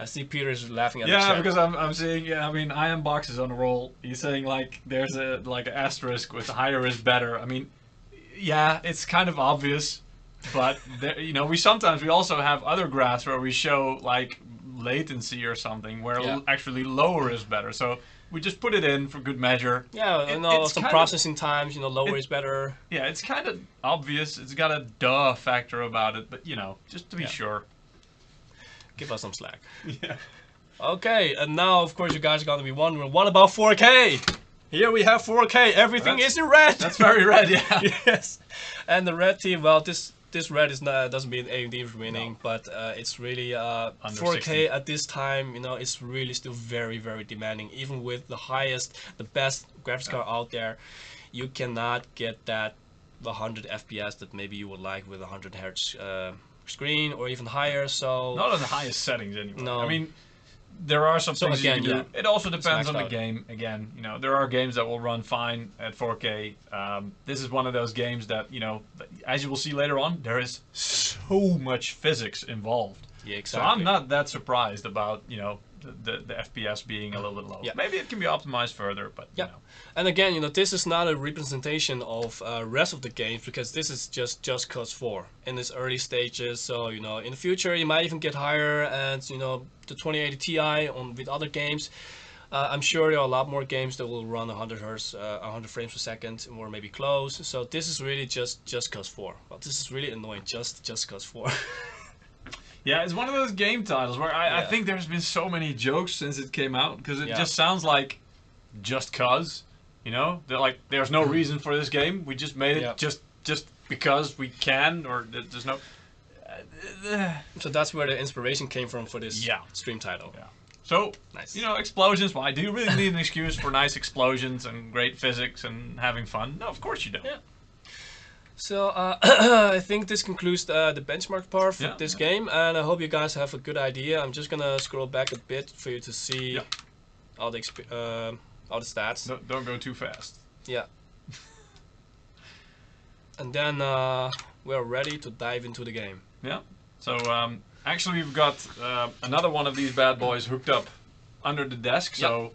S1: I see Peter is laughing at the chat.
S2: Yeah, because I'm seeing, I mean, IamBox is on a roll. He's saying like there's an asterisk with higher is better. I mean, yeah, it's kind of obvious, but there, you know, we also have other graphs where we show like latency or something where actually lower is better. So we just put it in for good measure.
S1: Yeah, and some processing times, you know, lower is better.
S2: Yeah, it's kind of obvious. It's got a duh factor about it, but you know, just to be sure.
S1: Give us some slack.
S2: Yeah.
S1: Okay, and now of course you guys are gonna be wondering, what about 4K? Here we have 4K. Everything is in red.
S2: That's very red, yeah.
S1: Yes. And the red team, well, this red is not, doesn't mean AMD is winning, but it's really 4K
S2: 60.
S1: at this time. You know, it's really still very, very demanding. Even with the best graphics card out there, you cannot get that 100 FPS that maybe you would like with a 100 hertz screen or even higher. So
S2: not on the highest settings anyway.
S1: No.
S2: I mean, there are some things you can do. It also depends on the
S1: out.
S2: game. Again, you know, there are games that will run fine at 4K. This is one of those games that, you know, as you will see later on, there is so much physics involved.
S1: Yeah, exactly.
S2: So I'm not that surprised about, you know, the FPS being a little bit low.
S1: Yeah.
S2: Maybe it can be optimized further, but you know.
S1: And again, you know, this is not a representation of rest of the games, because this is just Cause 4 in its early stages. So, you know, in the future it might even get higher, and you know, the 2080 Ti with other games. I'm sure there are a lot more games that will run 100 hertz, 100 frames per second, or maybe close. So this is really just Cause 4. Well, this is really annoying. Just Cause 4.
S2: Yeah, it's one of those game titles where I think there's been so many jokes since it came out, because it just sounds like just cause, you know? They're like, there's no reason for this game. We just made it just because we can, or there's no...
S1: So that's where the inspiration came from for this stream title.
S2: Yeah. So,
S1: nice.
S2: You know, explosions, why do you really need an excuse for nice explosions and great physics and having fun? No, of course you don't.
S1: Yeah. So I think this concludes the benchmark part for this game, and I hope you guys have a good idea. I'm just gonna scroll back a bit for you to see all the stats.
S2: Don't go too fast.
S1: Yeah. And then we're ready to dive into the game.
S2: Yeah. So actually we've got another one of these bad boys hooked up under the desk. So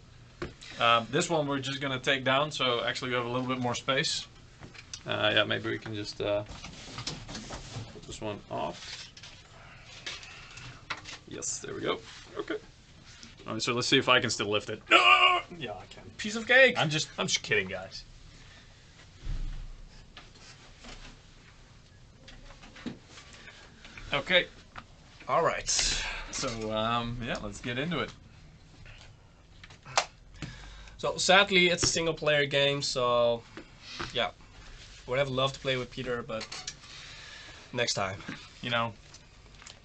S2: this one we're just gonna take down. So actually we have a little bit more space. Yeah, maybe we can just put this one off. Yes, there we go. Okay. All right, so let's see if I can still lift it. Yeah, I can.
S1: Piece of cake.
S2: I'm just kidding, guys. Okay.
S1: All right.
S2: So yeah, let's get into it.
S1: So sadly, it's a single-player game. So yeah. Would have loved to play with Peter, but next time.
S2: You know,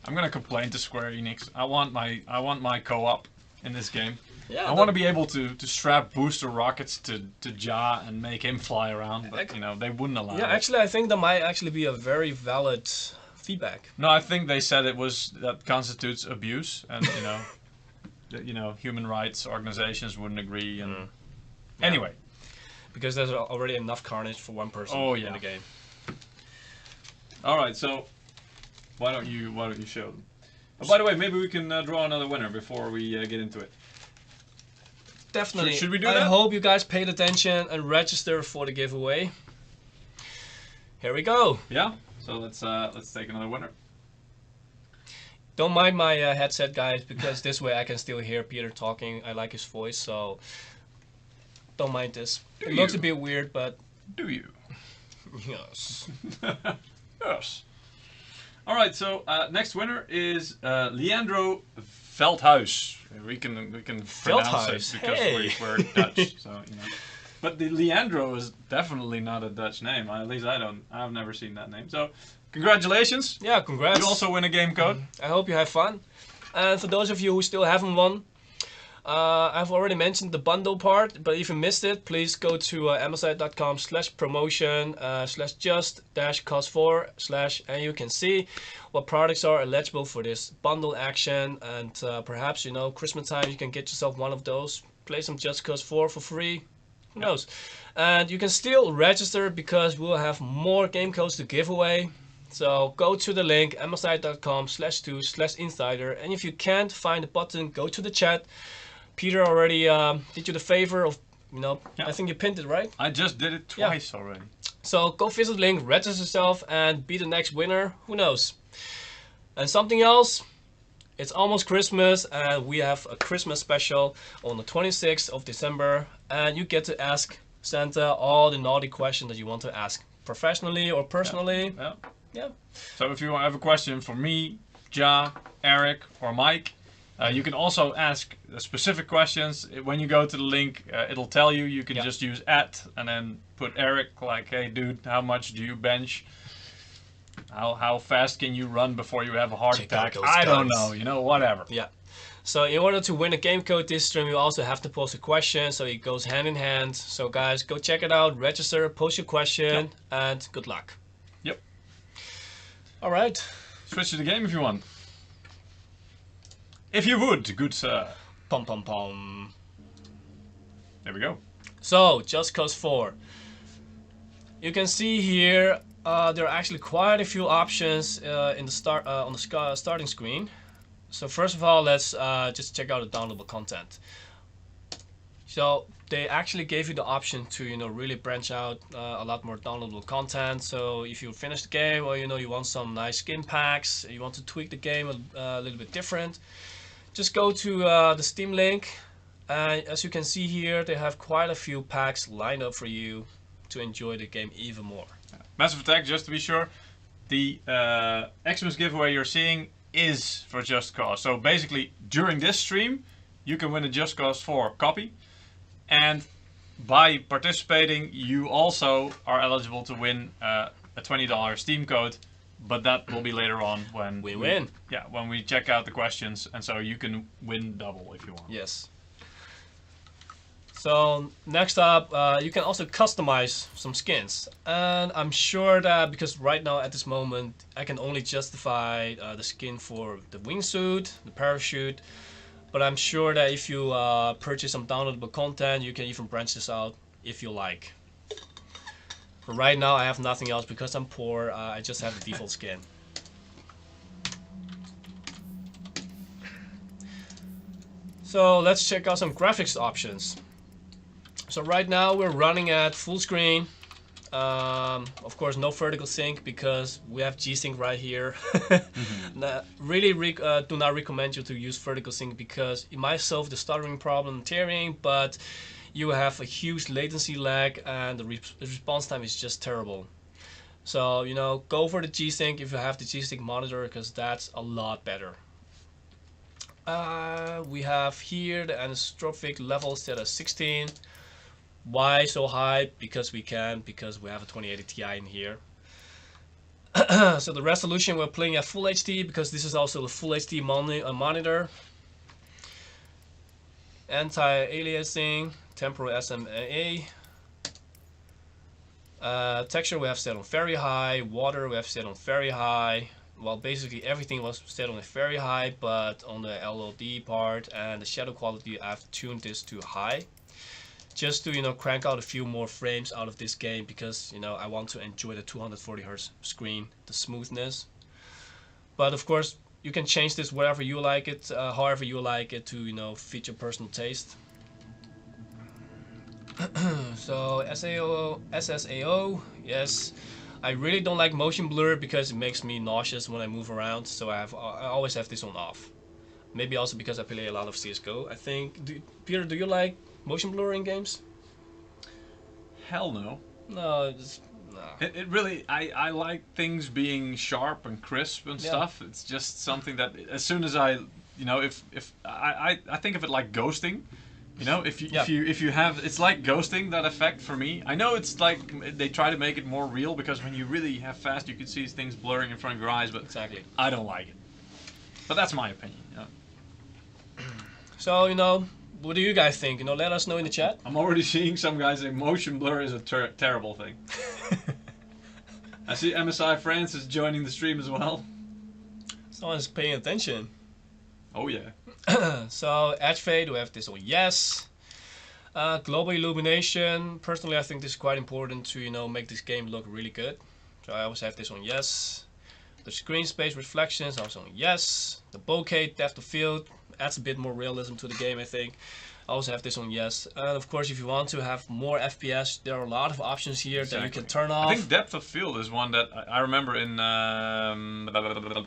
S2: I'm gonna complain to Square Enix. I want my co-op in this game. Yeah. I want to be able to strap booster rockets to Ja and make him fly around, but you know they wouldn't allow it.
S1: Yeah, actually, I think that might actually be a very valid feedback.
S2: No, I think they said that constitutes abuse, and you know, human rights organizations wouldn't agree. And anyway.
S1: Because there's already enough carnage for one person in the game.
S2: Alright, so Why don't you show them? Oh, by the way, maybe we can draw another winner before we get into it.
S1: Definitely.
S2: Should we do that?
S1: I hope you guys paid attention and register for the giveaway. Here we go.
S2: Yeah. So let's take another winner.
S1: Don't mind my headset, guys, because this way I can still hear Peter talking. I like his voice, so don't mind this. It looks a bit weird, but...
S2: Do you?
S1: Yes.
S2: Yes. Alright, so next winner is Leandro Veldhuis. We can pronounce it because we're Dutch. So, you know. But the Leandro is definitely not a Dutch name. At least I've never seen that name. So, congratulations.
S1: Yeah, congrats.
S2: You also win a game code.
S1: I hope you have fun. And for those of you who still haven't won, I've already mentioned the bundle part, but if you missed it, please go to msi.com/promotion/just-cause4/ and you can see what products are eligible for this bundle action, and perhaps, you know, Christmas time you can get yourself one of those, play some Just Cause 4 for free, who knows. And you can still register because we'll have more game codes to give away. So go to the link msi.com/2/insider, and if you can't find the button, go to the chat. Peter already did you the favor of, you know, I think you pinned it, right?
S2: I just did it twice already.
S1: So go visit the link, register yourself, and be the next winner. Who knows? And something else, it's almost Christmas, and we have a Christmas special on the 26th of December, and you get to ask Santa all the naughty questions that you want to ask, professionally or personally. Yeah.
S2: So if you have a question for me, Ja, Eric, or Mike, you can also ask specific questions. When you go to the link, it'll tell you. You can just use @ and then put Eric, like, hey dude, how much do you bench? How fast can you run before you have a heart attack? I don't know, you know, whatever.
S1: Yeah. So in order to win a game code this stream, you also have to post a question, so it goes hand in hand. So guys, go check it out, register, post your question, and good luck.
S2: Yep.
S1: All right.
S2: Switch to the game if you want. If you would, good sir.
S1: Pom pom pom.
S2: There we go.
S1: So, Just Cause 4. You can see here there are actually quite a few options in the starting screen. So first of all, let's just check out the downloadable content. So they actually gave you the option to, you know, really branch out a lot more downloadable content. So if you finish the game, or, you know, you want some nice skin packs, you want to tweak the game a little bit different, just go to the Steam link, and as you can see here, they have quite a few packs lined up for you to enjoy the game even more.
S2: Massive Attack, just to be sure, the Xmas giveaway you're seeing is for Just Cause. So basically, during this stream, you can win a Just Cause 4 copy, and by participating, you also are eligible to win a $20 Steam code. But that will be later on when
S1: we win.
S2: Yeah, when we check out the questions, and so you can win double if you want.
S1: Yes. So next up, you can also customize some skins, and I'm sure that because right now at this moment I can only justify the skin for the wingsuit, the parachute, but I'm sure that if you purchase some downloadable content, you can even branch this out if you like. But right now I have nothing else because I'm poor. I just have the default skin. So let's check out some graphics options. So right now we're running at full screen. Of course, no vertical sync because we have G-Sync right here. Really do not recommend you to use vertical sync because it might solve the stuttering problem, tearing, but you have a huge latency lag and the response time is just terrible. So, you know, go for the G-Sync if you have the G-Sync monitor because that's a lot better. We have here the anisotropic level set at 16. Why so high? Because we have a 2080 Ti in here. So the resolution we're playing at Full HD because this is also the Full HD monitor. Anti-aliasing, temporal SMA. Texture we have set on very high. Water we have set on very high. Well, basically everything was set on a very high, but on the LOD part and the shadow quality I've tuned this to high. Just to, you know, crank out a few more frames out of this game because, you know, I want to enjoy the 240 Hz screen, the smoothness. But of course, you can change this wherever you like it, however you like it, to fit your personal taste. So SSAO, yes. I really don't like motion blur because it makes me nauseous when I move around. So I always have this on off. Maybe also because I play a lot of CS:GO. I think. Peter, do you like motion blur in games?
S2: Hell no.
S1: No,
S2: It really, I like things being sharp and crisp and stuff. It's just something that as soon as I think of it like ghosting. If you have, it's like ghosting, that effect for me. I know it's like they try to make it more real because when you really have fast, you can see things blurring in front of your eyes. But
S1: exactly,
S2: I don't like it. But that's my opinion.
S1: So what do you guys think? Let us know in the chat.
S2: I'm already seeing some guys say motion blur is a terrible thing. I see MSI France is joining the stream as well.
S1: Someone's paying attention.
S2: Oh yeah.
S1: So edge fade, we have this on yes. Global illumination. Personally, I think this is quite important to make this game look really good. So I always have this on yes. The screen space reflections also on yes. The bokeh depth of field adds a bit more realism to the game, I think. I also have this on yes. And of course, if you want to have more FPS, there are a lot of options here that you can turn off.
S2: I think depth of field is one that I remember in the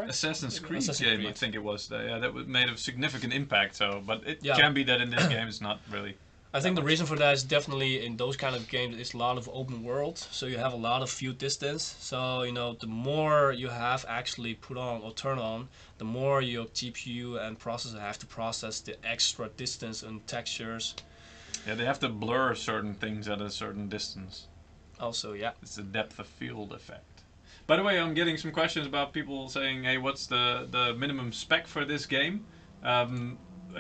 S2: Assassin's Creed game. I think it was. That made a significant impact. So, but it can be that in this game it's not really.
S1: I think the reason for that is definitely in those kind of games it's a lot of open world, so you have a lot of view distance. So the more you have actually put on or turn on, the more your GPU and processor have to process the extra distance and textures.
S2: Yeah, they have to blur certain things at a certain distance.
S1: Also, yeah.
S2: It's the depth of field effect. By the way, I'm getting some questions about people saying, hey, what's the minimum spec for this game? I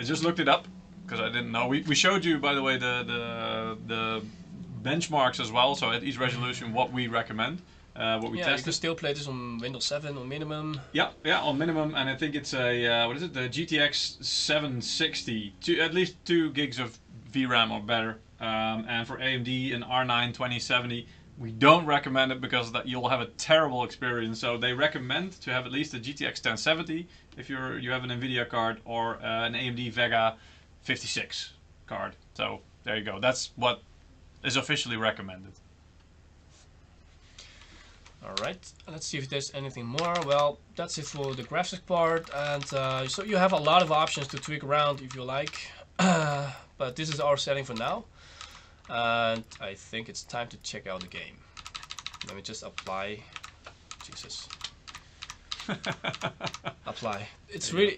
S2: just looked it up because I didn't know. We showed you, by the way, the benchmarks as well. So at each resolution, what we recommend, what we tested.
S1: You can still play this on Windows 7 on minimum.
S2: Yeah, on minimum, and I think it's a the GTX 760, at least 2 gigs of VRAM or better, and for AMD an R9 2070. We don't recommend it because you'll have a terrible experience. So they recommend to have at least a GTX 1070 if you have an NVIDIA card or an AMD Vega 56 card. So there you go. That's what is officially recommended.
S1: Alright, let's see if there's anything more. Well, that's it for the graphics part. And so you have a lot of options to tweak around if you like. But this is our setting for now. And I think it's time to check out the game. Let me just apply. Jesus. Apply. It's really.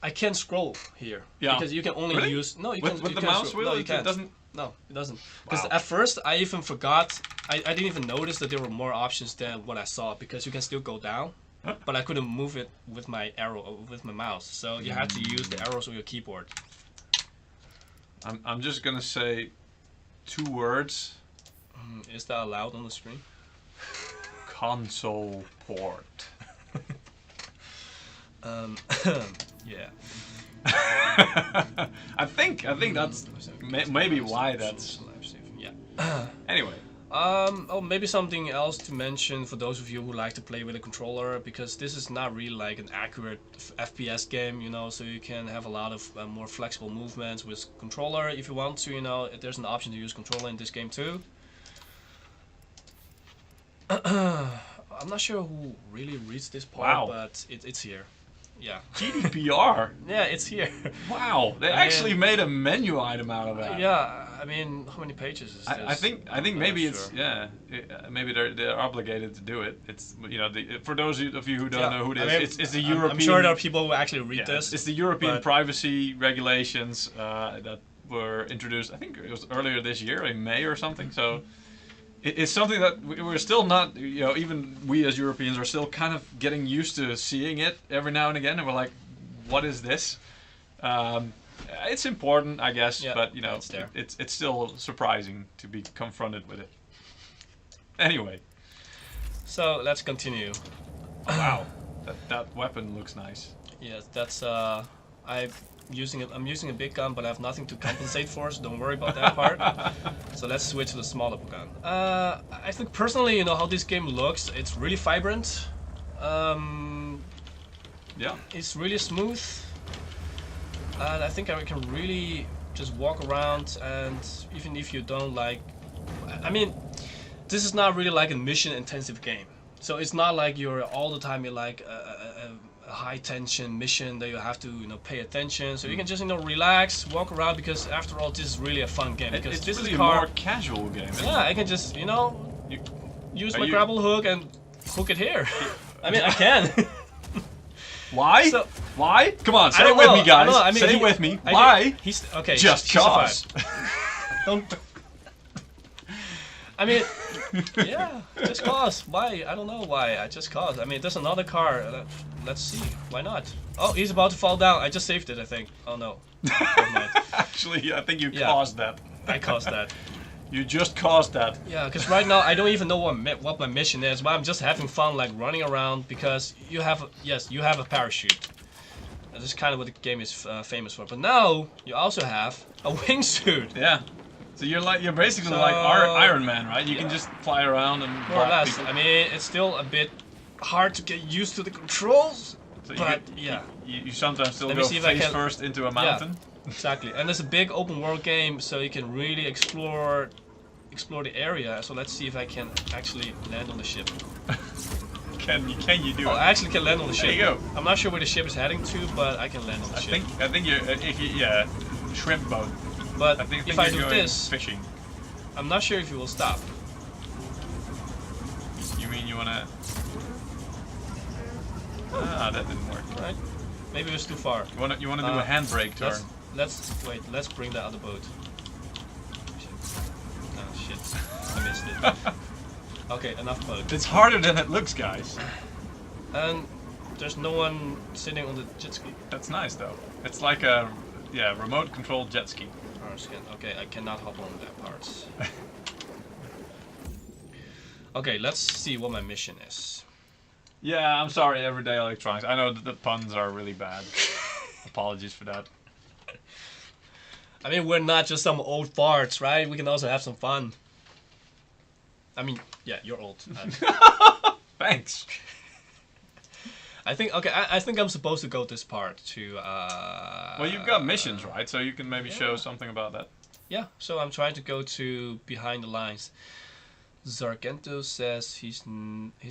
S1: I can't scroll here because you can only use. No, you can.
S2: With the mouse wheel,
S1: no, you can't.
S2: It doesn't.
S1: No, it doesn't. Because at first I even forgot. I didn't even notice that there were more options than what I saw because you can still go down, but I couldn't move it with my arrow with my mouse. So you have to use the arrows on your keyboard.
S2: I'm just gonna say 2 words.
S1: Is that allowed on the screen?
S2: Console port.
S1: Yeah.
S2: I think that's maybe why that's.
S1: Yeah.
S2: Anyway.
S1: Maybe something else to mention for those of you who like to play with a controller, because this is not really like an accurate FPS game, so you can have a lot of more flexible movements with controller if you want to, there's an option to use controller in this game too. I'm not sure who really reads this part, but it's here. Yeah.
S2: GDPR?
S1: Yeah, it's here.
S2: Wow, they actually made a menu item out of that.
S1: Yeah, I mean, how many pages is this?
S2: I think maybe it's maybe they're obligated to do it. It's for those of you who don't know who this is, it's the European.
S1: I'm sure there are people who actually read this.
S2: It's the European privacy regulations that were introduced. I think it was earlier this year, in May or something. So. It's something that we're still not, even we as Europeans are still kind of getting used to seeing it every now and again, and we're like, what is this? It's important, I guess, but it's still surprising to be confronted with it. Anyway.
S1: So let's continue.
S2: Oh, wow, that weapon looks nice.
S1: Yes, that's I'm using a big gun, but I have nothing to compensate for, so don't worry about that part. So let's switch to the smaller gun. I think personally, how this game looks, it's really vibrant.
S2: Yeah.
S1: It's really smooth, and I think I can really just walk around, and even if you don't like, I mean, this is not really like a mission-intensive game. So it's not like you're all the time in like a high-tension mission that you have to pay attention. So you can just relax, walk around, because after all, this is really a fun game. Because
S2: it's
S1: this
S2: really
S1: is a car.
S2: more casual game.
S1: Yeah, I can just use my grapple hook and hook it here. I mean, I can.
S2: Why?
S1: So,
S2: why? Come on, say it with me, guys.
S1: I mean,
S2: say it with me. Why?
S1: He's okay.
S2: Just cause.
S1: Don't. I mean, yeah, just cause. Why? I don't know why. Just cause. I mean, there's another car. Let's see. Why not? Oh, he's about to fall down. I just saved it, I think. Oh no. Never mind.
S2: Actually, I think you caused that.
S1: I caused that.
S2: You just caused that.
S1: Yeah, because right now I don't even know what my mission is, but I'm just having fun, like running around, because you have a parachute. This is kind of what the game is famous for. But now you also have a wingsuit.
S2: Yeah. So you're basically like Iron Man, right? You can just fly around and
S1: more or less. I mean, it's still a bit hard to get used to the controls.
S2: So
S1: but
S2: you sometimes still go face first into a mountain.
S1: Yeah, exactly. And it's a big open world game, so you can really explore the area. So let's see if I can actually land on the ship.
S2: Can you do it?
S1: I actually can land on the ship.
S2: There you go.
S1: I'm not sure where the ship is heading to, but I can land on the ship.
S2: I think you're shrimp boat.
S1: But
S2: I think
S1: if I do this,
S2: fishing.
S1: I'm not sure if you will stop.
S2: You mean you wanna? Ah, that didn't work.
S1: Right? Maybe it was too far.
S2: You wanna do a handbrake turn?
S1: Let's bring the other boat. Oh shit! I missed it. Okay, enough boat.
S2: It's harder than it looks, guys.
S1: And there's no one sitting on the jet ski.
S2: That's nice though. It's like a remote controlled jet ski.
S1: Okay, I cannot hop on that part. Okay, let's see what my mission is.
S2: Yeah, I'm sorry, Everyday Electronics. I know that the puns are really bad. Apologies for that.
S1: I mean, we're not just some old farts, right? We can also have some fun. I mean, yeah, you're old.
S2: Thanks.
S1: I think I'm supposed to go this part to.
S2: Well, you've got missions, right? So you can maybe show something about that.
S1: Yeah. So I'm trying to go to behind the lines. Zargento says he's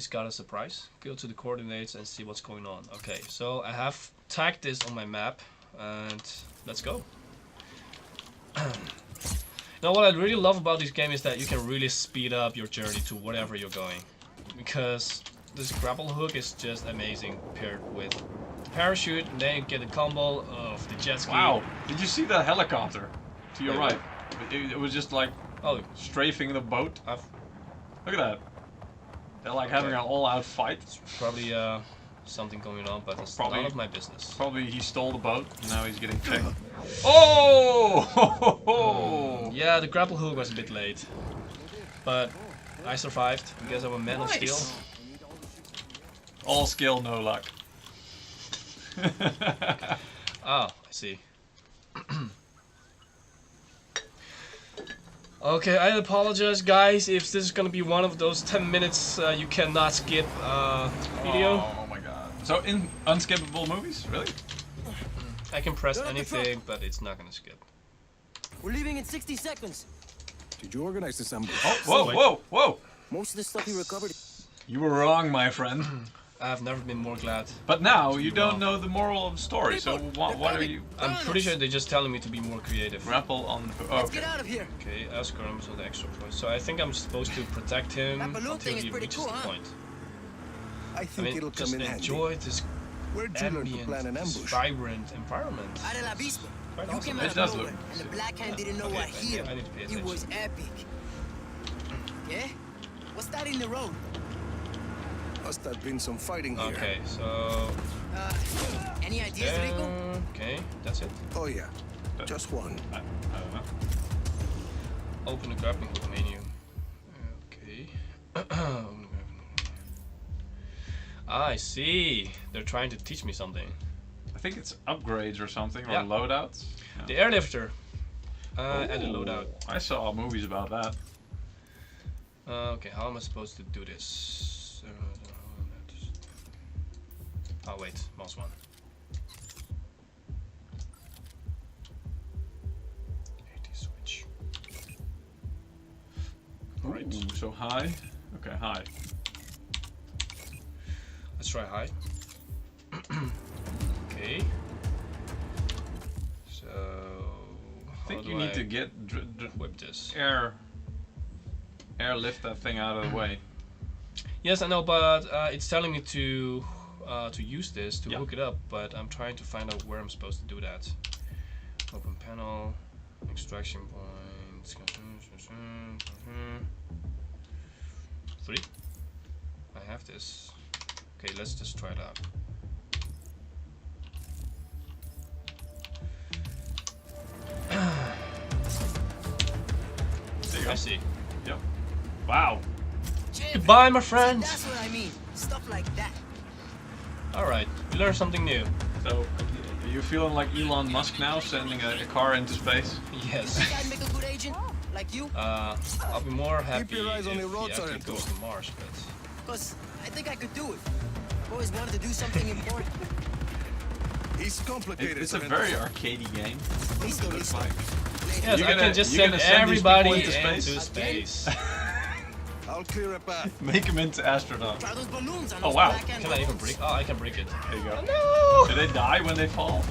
S1: got a surprise. Go to the coordinates and see what's going on. Okay. So I have tagged this on my map, and let's go. Now, what I really love about this game is that you can really speed up your journey to wherever you're going, because this grapple hook is just amazing paired with the parachute, and then you get a combo of the jet ski.
S2: Wow! Did you see that helicopter to your right? It was just like strafing the boat. Look at that. They're like having an all-out fight.
S1: It's probably something going on, but it's none of my business.
S2: Probably he stole the boat, and now he's getting checked. Oh!
S1: Yeah, the grapple hook was a bit late, but I survived because I'm a man of steel.
S2: All skill, no luck.
S1: Okay. Oh, I see. Okay, I apologize, guys, if this is gonna be one of those 10 minutes you cannot skip video.
S2: Oh my god. So in unskippable movies? Really?
S1: I can press anything, but it's not gonna skip.
S3: We're leaving in 60 seconds.
S4: Did you organize this ambush?
S2: Oh, whoa!
S3: Most of the stuff you recovered.
S2: You were wrong, my friend.
S1: I've never been more glad.
S2: But now you don't know the moral of the story, so what are you?
S1: I'm pretty sure they're just telling me to be more creative.
S2: Grapple on.
S3: Let's get out of here.
S1: Okay, ask Grumps with the extra points. So I think I'm supposed to protect him until he reaches the point.
S4: I think it'll come in handy.
S1: Enjoy this
S4: Where'd you learn to plan an
S1: ambient,
S4: ambush?
S1: vibrant environment.
S3: You came out of nowhere, and the Black Hand didn't know what hero. It was epic. Yeah? What's that in the road?
S4: Must have been some fighting here.
S1: Okay, so...
S3: Any ideas, Rico?
S1: Okay, that's it.
S4: Oh yeah, just one.
S2: I don't know.
S1: Open the grappling hook menu. Okay. I see. They're trying to teach me something.
S2: I think it's upgrades or something, or loadouts. Yeah.
S1: The airlifter. And the loadout.
S2: I saw movies about that.
S1: Okay, how am I supposed to do this? Oh wait, mouse 1. 80 switch.
S2: Alright, so high. Okay, high.
S1: Let's try high. Okay. So
S2: I think you need to get
S1: whip this.
S2: Airlift that thing out of the way.
S1: Yes, I know, but it's telling me to use this to hook it up, but I'm trying to find out where I'm supposed to do that. Open panel, extraction points. 3. I have this. Okay, let's just try it out.
S2: There you go.
S1: I see.
S2: Yep. Wow.
S1: Goodbye, my friend.
S3: That's what I mean. Stuff like that.
S1: All right, we learned something new.
S2: So, are you feeling like Elon Musk now, sending a car into space?
S1: Yes.
S3: Think I'd make a good agent? Like you?
S1: I'll be more happy
S4: your eyes on the
S1: if
S4: road,
S1: he actually
S4: Sarento.
S1: goes to Mars, but
S3: Because I think I could do it. Always wanted to do something important.
S4: He's complicated.
S2: It's a
S4: Sarento.
S2: very arcadey game.
S3: Listo, listo.
S1: yes,
S2: You're
S1: I
S2: gonna-
S1: can just
S2: you're
S1: send
S2: gonna send these
S1: everybody
S2: people into
S1: space.
S4: I'll clear a path.
S2: Make him into astronaut.
S3: Try those balloons on
S2: Oh,
S3: those
S2: wow.
S3: black
S1: Can I even break? Oh, I can break it.
S2: There you go.
S1: No!
S2: Do they die when they fall?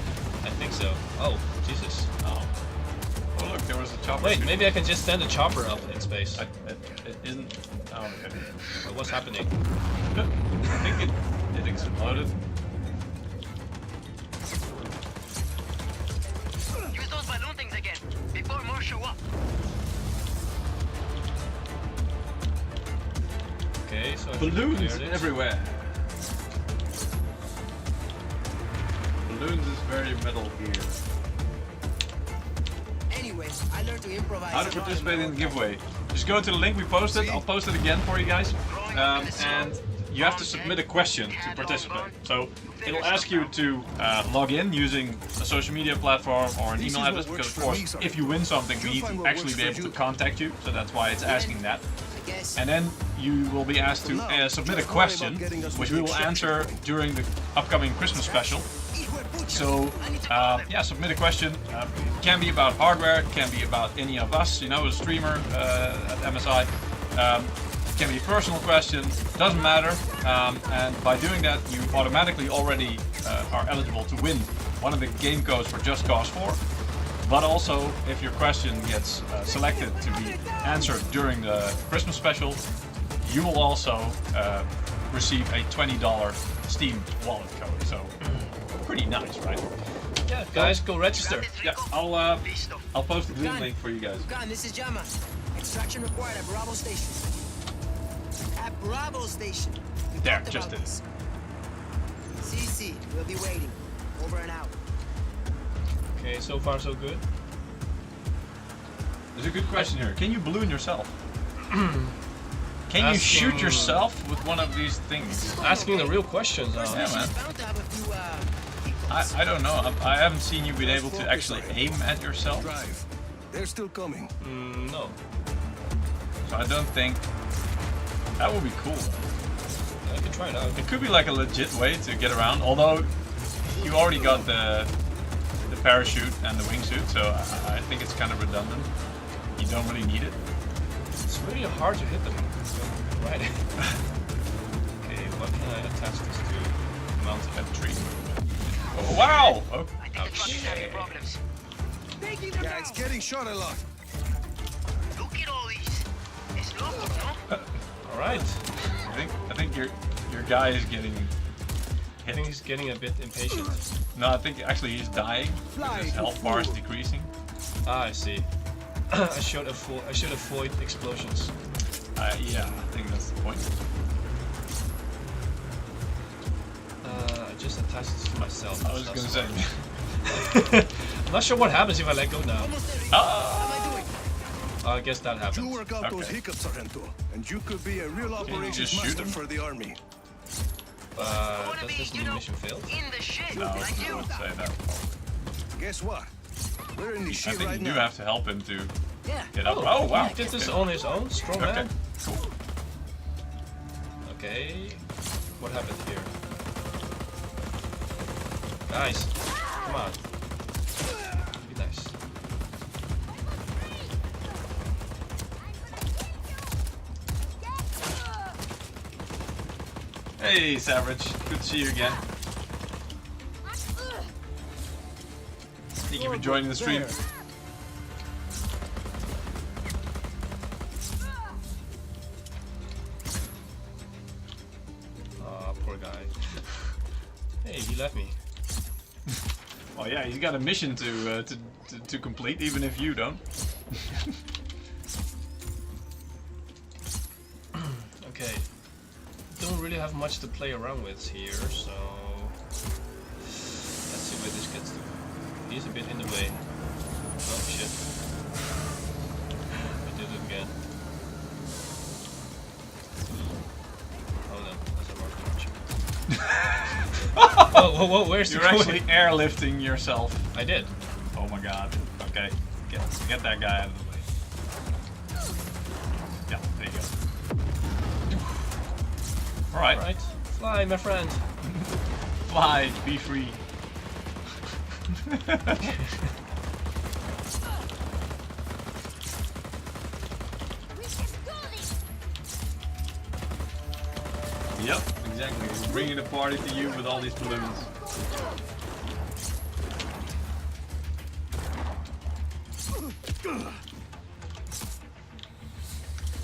S1: I think so. Oh, Jesus.
S2: Oh. Oh look, there was a chopper.
S1: Wait, maybe I can just send a chopper up in space.
S2: It isn't. Oh, okay.
S1: What's happening?
S2: I think it exploded.
S3: Use those balloon things again before more show up.
S1: Okay, so I should
S2: Balloons
S1: clear this.
S2: everywhere. Balloons is very Metal Gear.
S3: Anyway, I learned to improvise.
S2: How to participate in the giveaway? Just go to the link we posted. I'll post it again for you guys. And you have to submit a question to participate. So it'll ask you to log in using a social media platform or an email address, because of course, if you win something, we need to actually be able to contact you. So that's why it's asking that. And then you will be asked to submit a question, which we will answer during the upcoming Christmas special. So, yeah, submit a question. It can be about hardware, it can be about any of us, you know, a streamer at MSI. It can be a personal question, doesn't matter. And by doing that, you automatically already are eligible to win one of the game codes for Just Cause 4. But also, if your question gets selected to be answered during the Christmas special, you will also receive a $20 Steam wallet code. So, pretty nice, right?
S1: Yeah, guys, go register.
S2: Yeah, I'll post the Zoom link for you guys.
S3: Gun, this is Jama. Extraction required at Bravo Station. At Bravo Station. We
S2: There,
S3: talked
S2: just
S3: about
S2: did.
S3: this. CC, we'll be waiting. Over and out.
S1: Okay, so far so good.
S2: There's a good question here. Can you balloon yourself? Can you shoot yourself with one of these things?
S1: Asking the real questions.
S2: Yeah, man.
S3: Bound to have a few,
S2: I don't know. I haven't seen you be able to actually aim at yourself.
S4: Drive. They're still coming.
S1: No.
S2: So I don't think that would be cool.
S1: I can try it out.
S2: It could be like a legit way to get around. Although you already got the parachute and the wingsuit, so I think it's kind of redundant. You don't really need it.
S1: It's really hard to hit them. Right. Okay, what can I attach this to?
S2: Mount a tree. Oh, wow! Oh,
S3: having problems.
S4: Yeah, it's getting shot a lot.
S3: Look at all these. It's local, no?
S1: All right.
S2: I think your guy is getting
S1: I think he's getting a bit impatient.
S2: No, I think actually he's dying because his health bar is decreasing.
S1: Ah, I see. I should avoid explosions.
S2: Yeah, I think that's the point.
S1: I just attached this to myself.
S2: I was gonna say.
S1: I'm not sure what happens if I let go now.
S2: Ah!
S1: I guess that
S4: You
S1: happens.
S4: work out those
S2: Okay.
S4: hiccups, Sarento, and you could be a real
S2: you
S4: operations
S2: just shoot
S4: master
S2: them?
S4: for the army.
S1: Does this mean mission failed?
S3: In the shit,
S2: No, I
S3: like you.
S2: wouldn't say that.
S4: Guess what? We're in the
S2: I
S4: shit
S2: think
S4: right
S2: you do
S4: now.
S2: have to help him to
S3: Yeah.
S2: get up. Oh, wow!
S1: He did this
S2: Okay.
S1: on his own? Strong
S2: Okay,
S1: man?
S2: cool.
S1: Okay. What happened here? Nice. Come on. Be nice.
S2: Hey, Savage. Good to see you again. Thank you for joining the stream.
S1: Oh, poor guy. Hey, he left me.
S2: Oh yeah, he's got a mission to complete, even if you don't.
S1: Okay. Don't really have much to play around with here, so let's see where this gets to. He's a bit in the way. Oh shit. I did it again. Hold on, that's a mark. Whoa, whoa, where's the
S2: You're actually airlifting yourself.
S1: I did.
S2: Oh my god. Okay. Get that guy out of the way. Yeah, there you go. Alright.
S1: Alright. Fly, my friend.
S2: Fly, be free. Yep, exactly. We're bringing the party to you with all these balloons.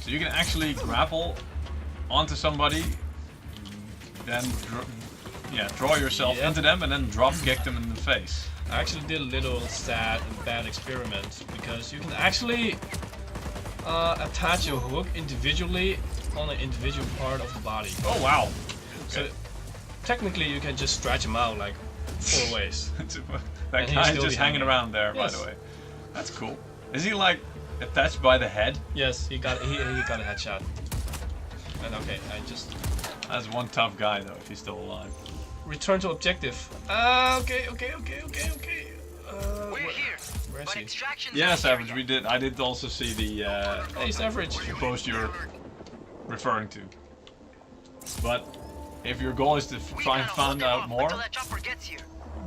S2: So you can actually grapple onto somebody, then draw yourself into them, and then drop kick them in the face.
S1: I actually did a little sad and bad experiment because you can actually attach a hook individually on an individual part of the body.
S2: Oh wow! Okay.
S1: So technically you can just stretch him out like 4 ways.
S2: That guy's just hanging around there,
S1: yes.
S2: by the way. That's cool. Is he like attached by the head?
S1: Yes, he got a headshot. And okay, I just...
S2: That's one tough guy though, if he's still alive.
S1: Return to objective. Okay.
S3: We're here.
S1: Where is
S3: But
S1: he?
S3: extraction's
S2: Yeah,
S3: not
S2: Savage,
S3: here
S2: we did. I did also see the
S1: Hey, Savage.
S2: post you're referring to. But if your goal is to try and find out more,
S3: until that chopper gets here.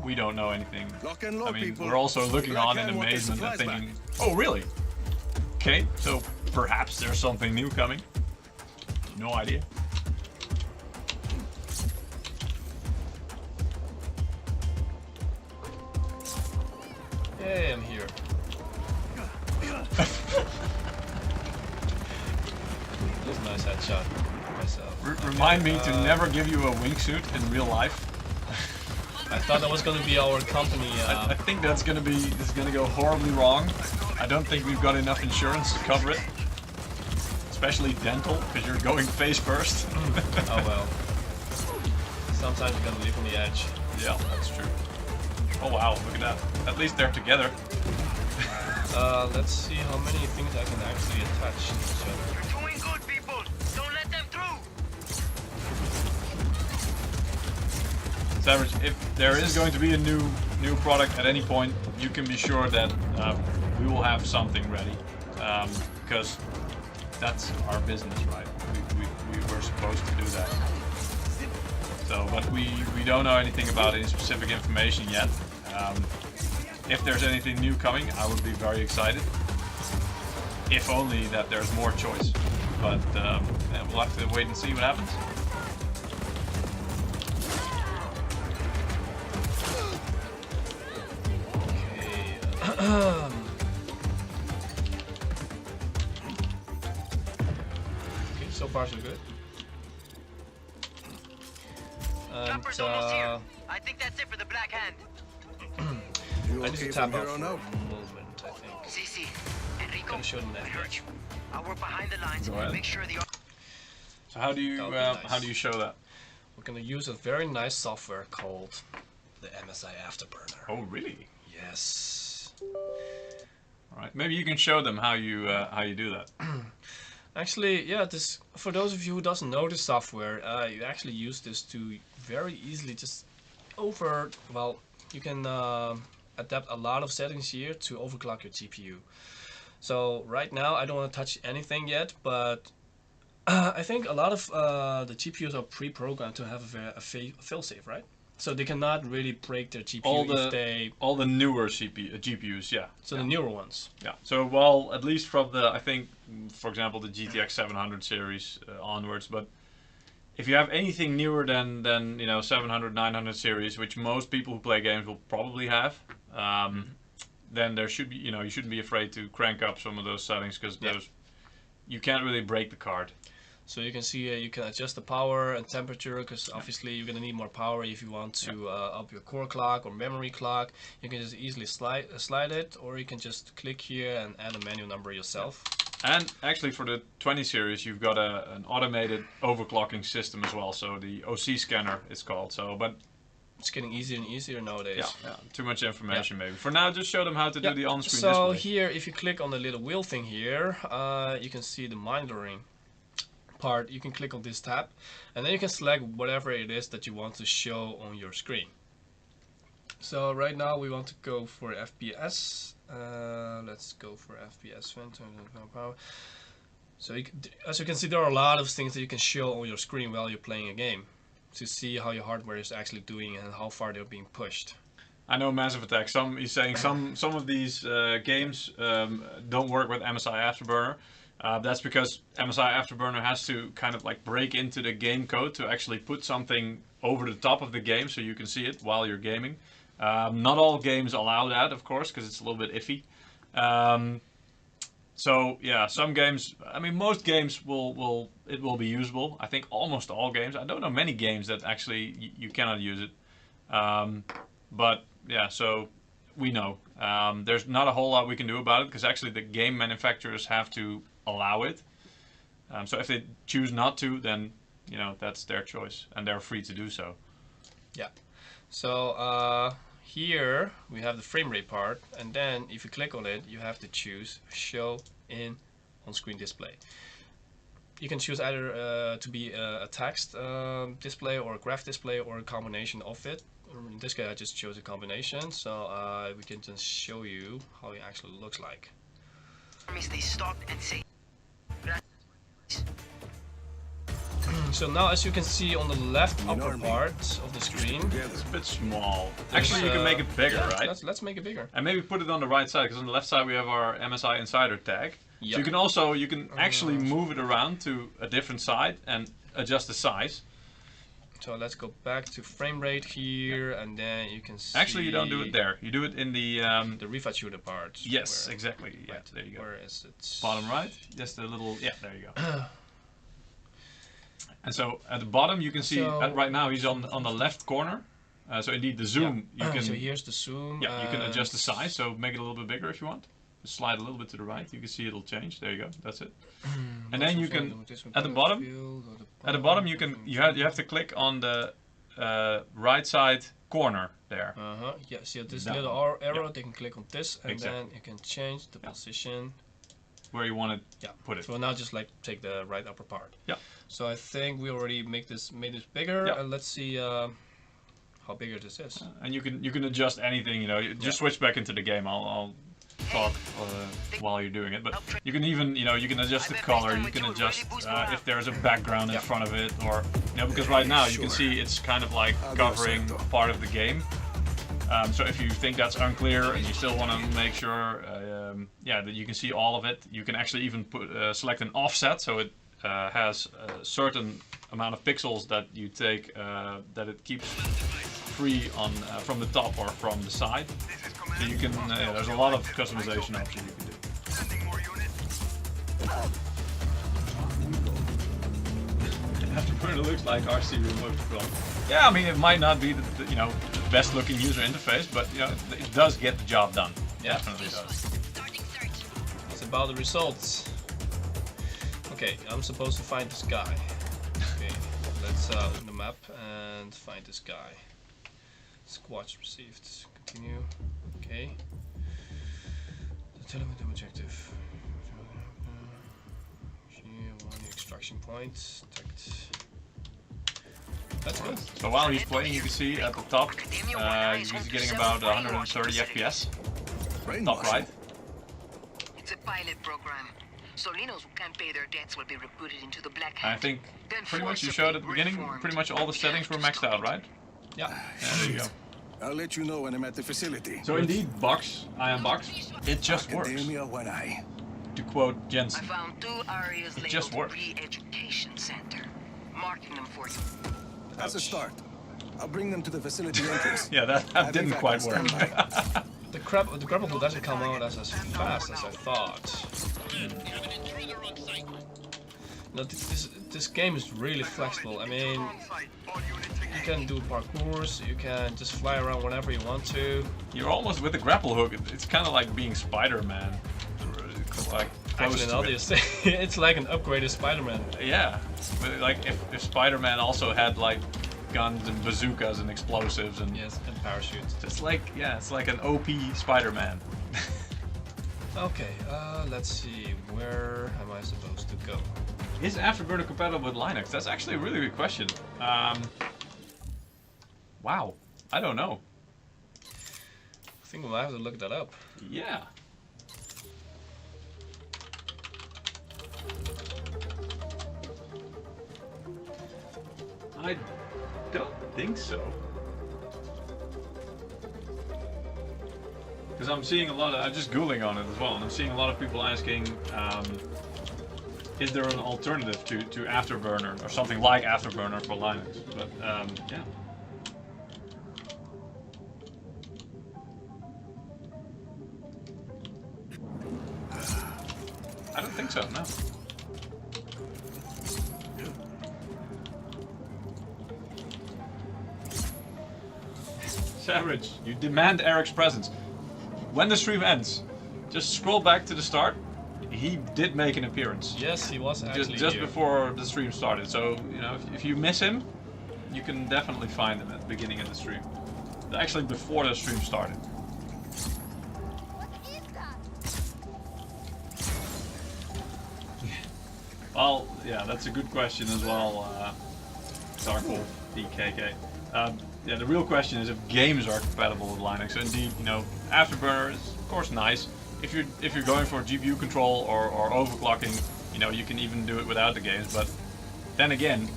S2: we don't know anything.
S4: Lock and load,
S2: I mean,
S4: people.
S2: we're also looking
S4: Black
S2: on in
S4: Hand want their
S2: amazement and
S4: supplies
S2: thinking, oh really? Okay, so perhaps there's something new coming. No idea.
S1: Hey, I'm here. That's a nice headshot myself.
S2: Remind me to never give you a wingsuit in real life.
S1: I thought that was gonna be our company.
S2: I think this is gonna go horribly wrong. I don't think we've got enough insurance to cover it. Especially dental, because you're going face first.
S1: Oh well. Sometimes you gotta live on the edge.
S2: Yeah, that's true. Oh wow, look at that. At least they're together.
S1: Let's see how many things I can actually attach to each other.
S3: You're doing good, people. Don't let them through.
S2: Savage, if there is going to be a new product at any point, you can be sure that we will have something ready. Because that's our business, right? We were supposed to do that. So, but we don't know anything about any specific information yet. If there's anything new coming, I would be very excited. If only that there's more choice. But yeah, we'll have to wait and see what happens.
S1: Okay, so far so good.
S3: Chopper's almost here. I think that's it for the Black Hand.
S4: You
S1: I need
S4: okay
S1: to tap
S4: from
S1: out
S4: here
S1: for
S4: on
S1: a
S4: out?
S1: moment, I think.
S3: CC, Enrico,
S1: Gotta show them that
S3: I heard
S1: much.
S3: you. I'll work behind the lines
S2: Go
S3: and
S2: ahead.
S3: make sure the...
S2: So how do you
S1: That would be nice.
S2: how do you show that?
S1: We're gonna use a very nice software called the MSI Afterburner.
S2: Oh really?
S1: Yes.
S2: All right. Maybe you can show them how you do that.
S1: Actually, yeah, this, for those of you who doesn't know the software, you actually use this to very easily just you can adapt a lot of settings here to overclock your GPU. So right now I don't want to touch anything yet, but I think a lot of the GPUs are pre-programmed to have a fail-safe, right? So they cannot really break their GPU
S2: all the newer GPUs, yeah.
S1: So the newer ones.
S2: Yeah. So well, at least from the I think, for example, the GTX 700 series onwards. But if you have anything newer than 700, 900 series, which most people who play games will probably have, then there should be you shouldn't be afraid to crank up some of those settings because you can't really break the card.
S1: So you can see you can adjust the power and temperature because obviously you're going to need more power if you want to up your core clock or memory clock. You can just easily slide it, or you can just click here and add a manual number yourself.
S2: And actually for the 20 series you've got an automated overclocking system as well, so the OC scanner it's called. So, but
S1: it's getting easier and easier nowadays.
S2: Yeah. Too much information maybe. For now, just show them how to do the on-screen
S1: display. So here, if you click on the little wheel thing here, you can see the monitoring part. You can click on this tab, and then you can select whatever it is that you want to show on your screen. So right now we want to go for FPS. Let's go for FPS. So as you can see, there are a lot of things that you can show on your screen while you're playing a game, to see how your hardware is actually doing and how far they're being pushed.
S2: I know Massive Attack. He's saying some of these games don't work with MSI Afterburner. That's because MSI Afterburner has to kind of like break into the game code to actually put something over the top of the game so you can see it while you're gaming. Not all games allow that, of course, because it's a little bit iffy. So yeah, some games, I mean most games will be usable. I think almost all games. I don't know many games that actually you cannot use it. But yeah, so we know. There's not a whole lot we can do about it because actually the game manufacturers have to allow it. So if they choose not to, then that's their choice and they're free to do so.
S1: Yeah. So here we have the frame rate part, and then if you click on it, you have to choose show in on-screen display. You can choose either to be a text display or a graph display or a combination of it. In this case I just chose a combination, so we can just show you how it actually looks like.
S3: They stop and say
S1: so now, as you can see on the left upper part of the screen,
S2: it's a bit small. Actually, you can make it bigger, right?
S1: Let's make it bigger.
S2: And maybe put it on the right side, because on the left side we have our MSI Insider tag.
S1: Yep.
S2: So you can actually move it around to a different side and adjust the size.
S1: So let's go back to frame rate here, and then you can see.
S2: Actually, you don't do it there. You do it in the
S1: refat shooter part.
S2: Yes, exactly. Yeah,
S1: right,
S2: there you go.
S1: Where is it?
S2: Bottom right. Just a little. Yeah, there you go. And so at the bottom you can see right now he's on the left corner. So indeed the zoom you can.
S1: So here's the zoom.
S2: Yeah, you can adjust the size. So make it a little bit bigger if you want. Just slide a little bit to the right. You can see it'll change. There you go. That's it. And then you can at the bottom. At the bottom you have to click on the right side corner there.
S1: Yeah. See this little arrow. They can click on this, and
S2: exactly.
S1: then you can change the position
S2: where you want to put it.
S1: So now just like take the right upper part.
S2: Yeah.
S1: So I think we already made this bigger.
S2: Yeah.
S1: Let's see how bigger this is.
S2: And you can adjust anything. Just switch back into the game. I'll talk while you're doing it, but you can even you can adjust the color. You can adjust if there's a background in front of it, or because right now you can see it's kind of like covering part of the game. So if you think that's unclear and you still want to make sure that you can see all of it, you can actually even select an offset, so it has a certain amount of pixels that you take that it keeps free on from the top or from the side. So you can there's a lot of customization options you can do. Afterburner looks like RC remote control. Yeah, I mean it might not be the best looking user interface, but it does get the job done. Yeah, definitely does.
S1: It's about the results. Okay, I'm supposed to find this guy. Okay, let's open the map and find this guy. Squads received. Continue. Okay. The objective. One extraction point. Detect. That's good.
S2: So while he's playing, you can see at the top, he's getting about 130 FPS. Top right.
S3: It's a pilot program. Solinos who can't pay their debts will be recruited into the Black Hand.
S2: I think pretty much you showed at the beginning, pretty much all the settings were maxed out, right?
S1: Yeah.
S2: There you go.
S4: I'll let you know when I'm at the facility.
S2: So indeed, Iron Box, it just works.
S4: Academia one eye.
S2: To quote Jensen,
S5: I found 2 areas
S2: it just
S5: labeled
S2: works.
S5: Re-Education Center. Marking them for you.
S4: That's a start. I'll bring them to the facility entrance.
S2: Yeah, that didn't quite work.
S1: The grapple doesn't come out as fast as I thought. No, this game is really flexible. I mean, you can do parkours, you can just fly around whenever you want to.
S2: You're almost with the grapple hook. It's kind of like being Spider-Man. Like
S1: actually, no, it's like an upgraded Spider-Man.
S2: Yeah, but like if Spider-Man also had like guns and bazookas and explosives and
S1: yes, and parachutes.
S2: Just like it's like an OP Spider-Man.
S1: Okay, let's see. Where am I supposed to go?
S2: Is Afterburner compatible with Linux? That's actually a really good question. Wow, I don't know.
S1: I think we'll have to look that up.
S2: Yeah. I don't think so. Because I'm seeing a lot of, I'm just Googling on it as well, and I'm seeing a lot of people asking, is there an alternative to Afterburner, or something like Afterburner for Linux? But, yeah. I don't think so, no. Savage, you demand Eric's presence. When the stream ends, just scroll back to the start. He did make an appearance.
S1: Yes, he was actually
S2: just
S1: here.
S2: before the stream started. So, you know, if you miss him, you can definitely find him at the beginning of the stream. Actually, before the stream started. Well, yeah, that's a good question as well, Darkwolf DKK. Yeah, the real question is if games are compatible with Linux. So indeed, you know, Afterburner is of course nice. If you're going for GPU control or overclocking, you know, you can even do it without the games. But then again,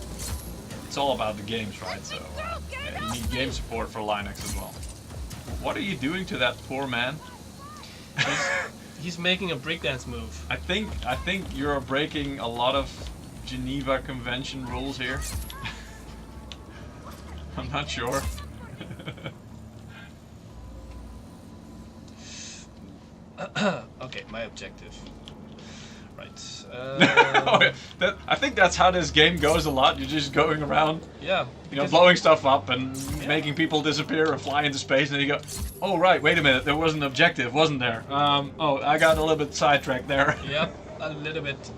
S2: it's all about the games, right? So yeah, you need game support for Linux as well. What are you doing to that poor man?
S1: He's making a breakdance move.
S2: I think you're breaking a lot of Geneva Convention rules here. I'm not sure.
S1: Okay, my objective. Right.
S2: I think that's how this game goes a lot. You're just going around,
S1: yeah,
S2: you know, blowing stuff up and making people disappear or fly into space, and then you go, oh right, wait a minute, there was an objective, wasn't there? Oh, I got a little bit sidetracked there.
S1: Yep, a little bit.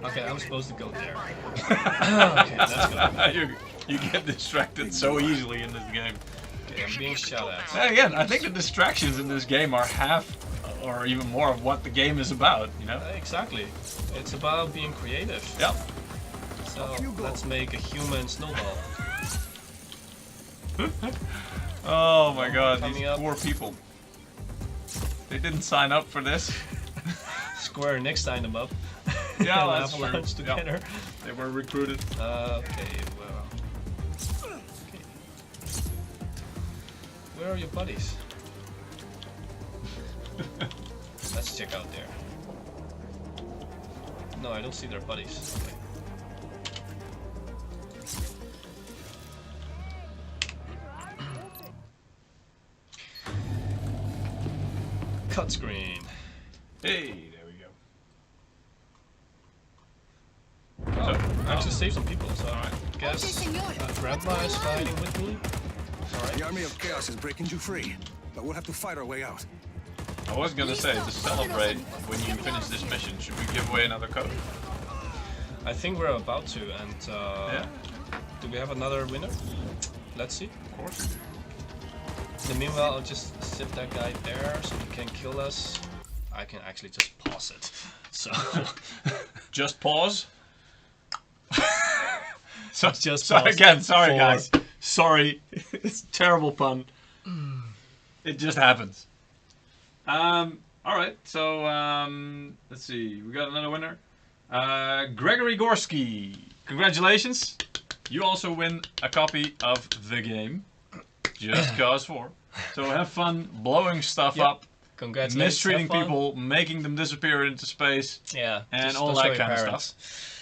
S1: Okay, I'm supposed to go there. Okay, let's go.
S2: You get distracted so easily in this game.
S1: Okay, I'm being shot at.
S2: And again, I think the distractions in this game are half or even more of what the game is about, you know?
S1: Exactly. It's about being creative.
S2: Yep.
S1: So let's make a human snowball.
S2: Oh my god, these
S1: up.
S2: poor people. They didn't sign up for this.
S1: Square Enix signed them up.
S2: Yeah, that's true.
S1: Together.
S2: Yep. They were recruited.
S1: Okay, well. Okay. Where are your buddies? Let's check out there. No, I don't see their buddies. Okay. Cut screen.
S2: Hey, there we go.
S1: Oh, I actually saved some people, so I guess Grandma is fighting with me. Alright.
S4: The army of chaos is breaking you free, but we'll have to fight our way out.
S2: I was gonna say, to celebrate when you finish this mission, should we give away another code?
S1: I think we're about to, and
S2: yeah.
S1: Do we have another winner? Let's see.
S2: Of course we do.
S1: In the meanwhile, I'll just sit that guy there so he can kill us. I can actually just pause it. So
S2: just pause.
S1: Just
S2: sorry
S1: pause.
S2: again, sorry guys. Sorry. It's a terrible pun. It just happens. Alright, so let's see. We got another winner. Gregory Gorski. Congratulations. you also win a copy of the game, Just Cause 4. So have fun blowing stuff up,
S1: congratulations,
S2: mistreating people, making them disappear into space, and all that kind of stuff.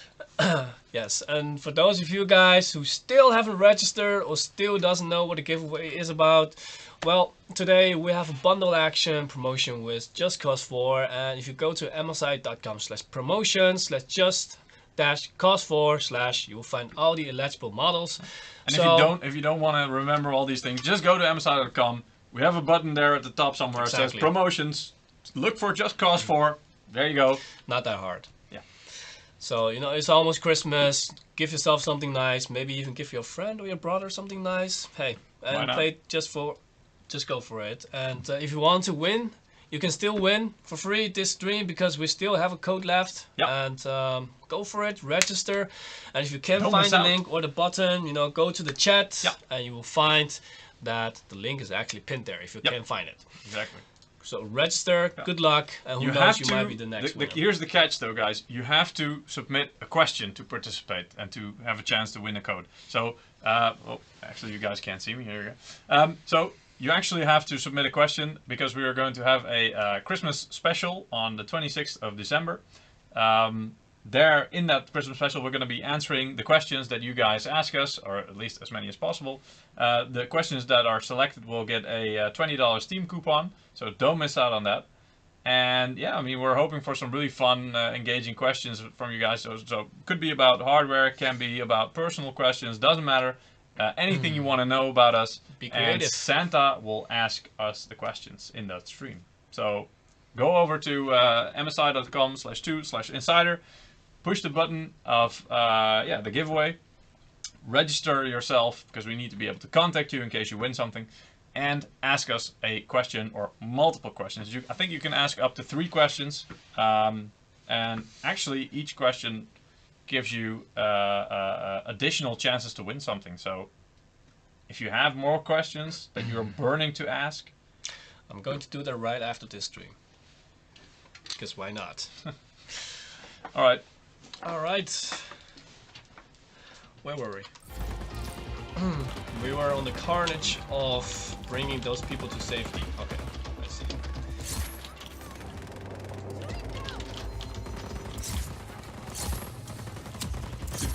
S1: Yes, and for those of you guys who still haven't registered or still doesn't know what the giveaway is about, well, today we have a bundle action promotion with Just Cause 4, and if you go to msi.com/promotions/just-cause4/ you will find all the eligible models.
S2: And if you don't want to remember all these things, just go to msi.com. We have a button there at the top somewhere. It says promotions. Look for Just Cause 4. There you go.
S1: Not that hard.
S2: Yeah.
S1: So, you know, it's almost Christmas. Give yourself something nice. Maybe even give your friend or your brother something nice. Hey, and play just go for it. And if you want to win, you can still win for free this stream because we still have a code left.
S2: Yep.
S1: And go for it, register. And if you can't find the link or the button, you know, go to the chat and you will find that the link is actually pinned there if you can't find it.
S2: Exactly.
S1: So register, good luck, and who knows, you might be the next one.
S2: Here's the catch though, guys. You have to submit a question to participate and to have a chance to win a code. So, oh, actually you guys can't see me, here we go. So, you actually have to submit a question because we are going to have a Christmas special on the 26th of December. There, in that Christmas special, we're going to be answering the questions that you guys ask us, or at least as many as possible. The questions that are selected will get a $20 Steam coupon, so don't miss out on that. And yeah, I mean, we're hoping for some really fun, engaging questions from you guys. So could be about hardware, can be about personal questions, doesn't matter. Anything you want to know about us.
S1: Be creative.
S2: And Santa will ask us the questions in that stream. So go over to msi.com/2/insider. Push the button of the giveaway, register yourself because we need to be able to contact you in case you win something, and ask us a question or multiple questions. I think you can ask up to 3 questions, and actually each question gives you additional chances to win something. So if you have more questions that you're burning to ask,
S1: I'm going to do that right after this stream, because why not?
S2: All right.
S1: All right. Where were we? We were on the carnage of bringing those people to safety. Okay, I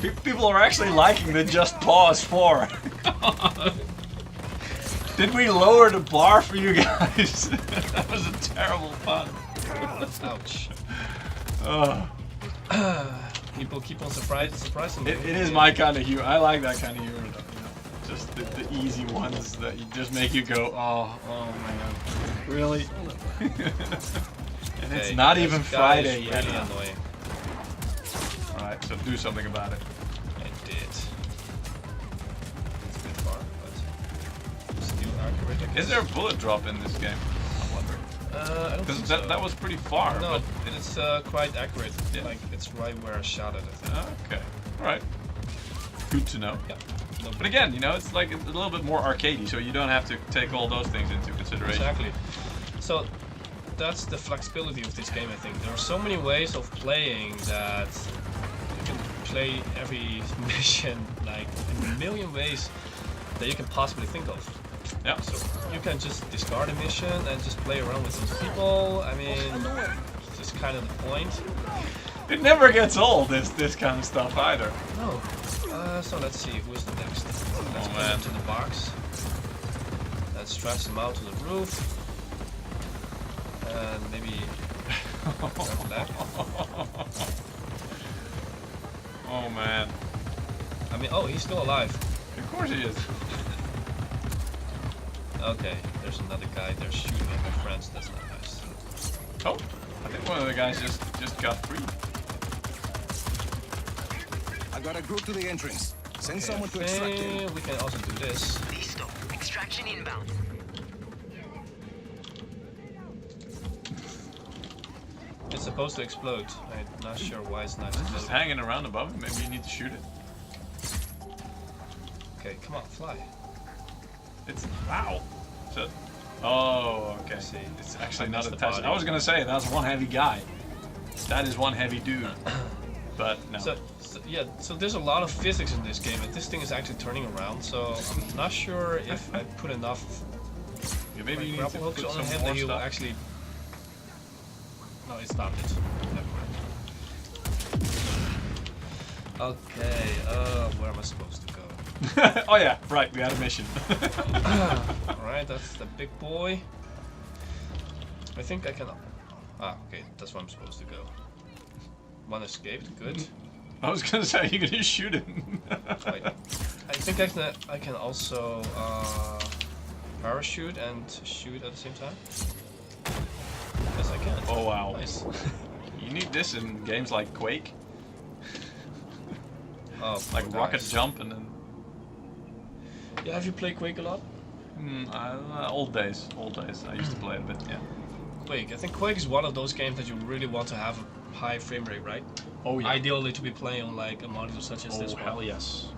S1: see.
S2: People are actually liking the Just Pause 4. Did we lower the bar for you guys? That was a terrible pun.
S1: Ouch.
S2: People
S1: keep on surprising me.
S2: It is my kind of humor. I like that kind of humor, though, you know. Just the easy ones that just make you go, oh man, really? And it's not even Friday yet.
S1: Really annoying.
S2: All right, so do something about it.
S1: I did. It's a bit far, but still accurate.
S2: Is there a bullet drop in this game? I'm wondering.
S1: I don't think
S2: so. That was pretty far.
S1: No,
S2: but
S1: it's quite accurate. Yeah. Like it's right where I shot it. I think.
S2: Okay. All right. Good to know.
S1: Yeah.
S2: But again, you know, it's like a little bit more arcadey, so you don't have to take all those things into consideration.
S1: Exactly. So that's the flexibility of this game, I think. There are so many ways of playing that you can play every mission like in a million ways that you can possibly think of.
S2: Yeah.
S1: So you can just discard a mission and just play around with those people. I mean, it's just kind of the point.
S2: It never gets old, this kind of stuff either.
S1: No. So let's see, who's the next? Let's put him to the box. Let's stress him out to the roof. And maybe that.
S2: Oh man.
S1: I mean, oh, he's still alive.
S2: Of course he is.
S1: Okay, there's another guy there shooting at my friends. That's not nice.
S2: Oh, I think one of the guys just got free.
S4: I got a group to the entrance. Send someone to extract him.
S1: We can also do this.
S5: Listo. Extraction inbound.
S1: It's supposed to explode. I'm not sure why it's not
S2: It's
S1: exploding.
S2: just hanging around above. Maybe you need to shoot it.
S1: Okay, come on, fly.
S2: It's wow. So, oh, okay.
S1: See,
S2: it's actually not
S1: that's the
S2: attached.
S1: body.
S2: I was gonna say that's one heavy guy. That is one heavy dude. but no.
S1: So there's a lot of physics in this game, and this thing is actually turning around. So I'm not sure if I put enough.
S2: Yeah, maybe you need
S1: grapple
S2: to
S1: hooks
S2: put
S1: on
S2: some
S1: him
S2: more
S1: that he'll
S2: stuff.
S1: actually. No, it stopped it. Never mind. Okay, where am I supposed to go?
S2: Oh yeah, right, we had a mission.
S1: Alright, that's the big boy. I think I can... Ah, okay, that's where I'm supposed to go. One escaped, good.
S2: I was gonna say, you're gonna shoot him.
S1: Wait, I think I can also parachute and shoot at the same time. Yes, I can.
S2: Oh wow.
S1: Nice.
S2: You need this in games like Quake.
S1: Oh,
S2: like
S1: nice.
S2: rocket jump and then...
S1: Yeah, have you played Quake a lot?
S2: Old days. I used to play a bit, yeah.
S1: Quake. I think Quake is one of those games that you really want to have a high frame rate, right?
S2: Oh yeah.
S1: Ideally to be playing on like a monitor such as this one.
S2: Oh hell yes.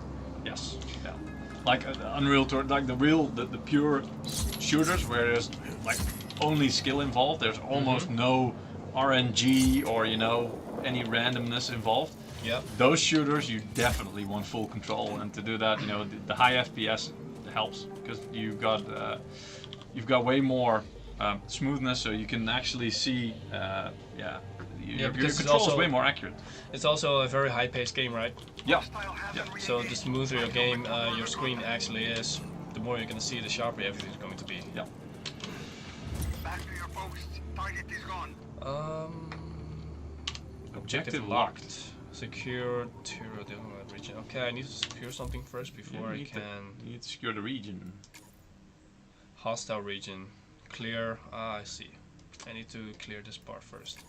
S2: Yes. Yeah. Like Unreal Tour, like the pure shooters where there's like only skill involved. There's almost no RNG or any randomness involved.
S1: Yeah.
S2: Those shooters you definitely want full control, and to do that, the high FPS helps because you've got way more smoothness, so you can actually see. Your control is way more accurate.
S1: It's also a very high-paced game, right?
S2: Yeah.
S1: So the smoother your game, your screen actually is, the more you're gonna see, the sharper everything is going to be.
S2: Yeah.
S6: Back to your post. Target is gone.
S2: Objective locked.
S1: Secure to the region. Okay, I need to secure something first before I can.
S2: You need to secure the region.
S1: Hostile region. Clear. Ah, I see. I need to clear this part first.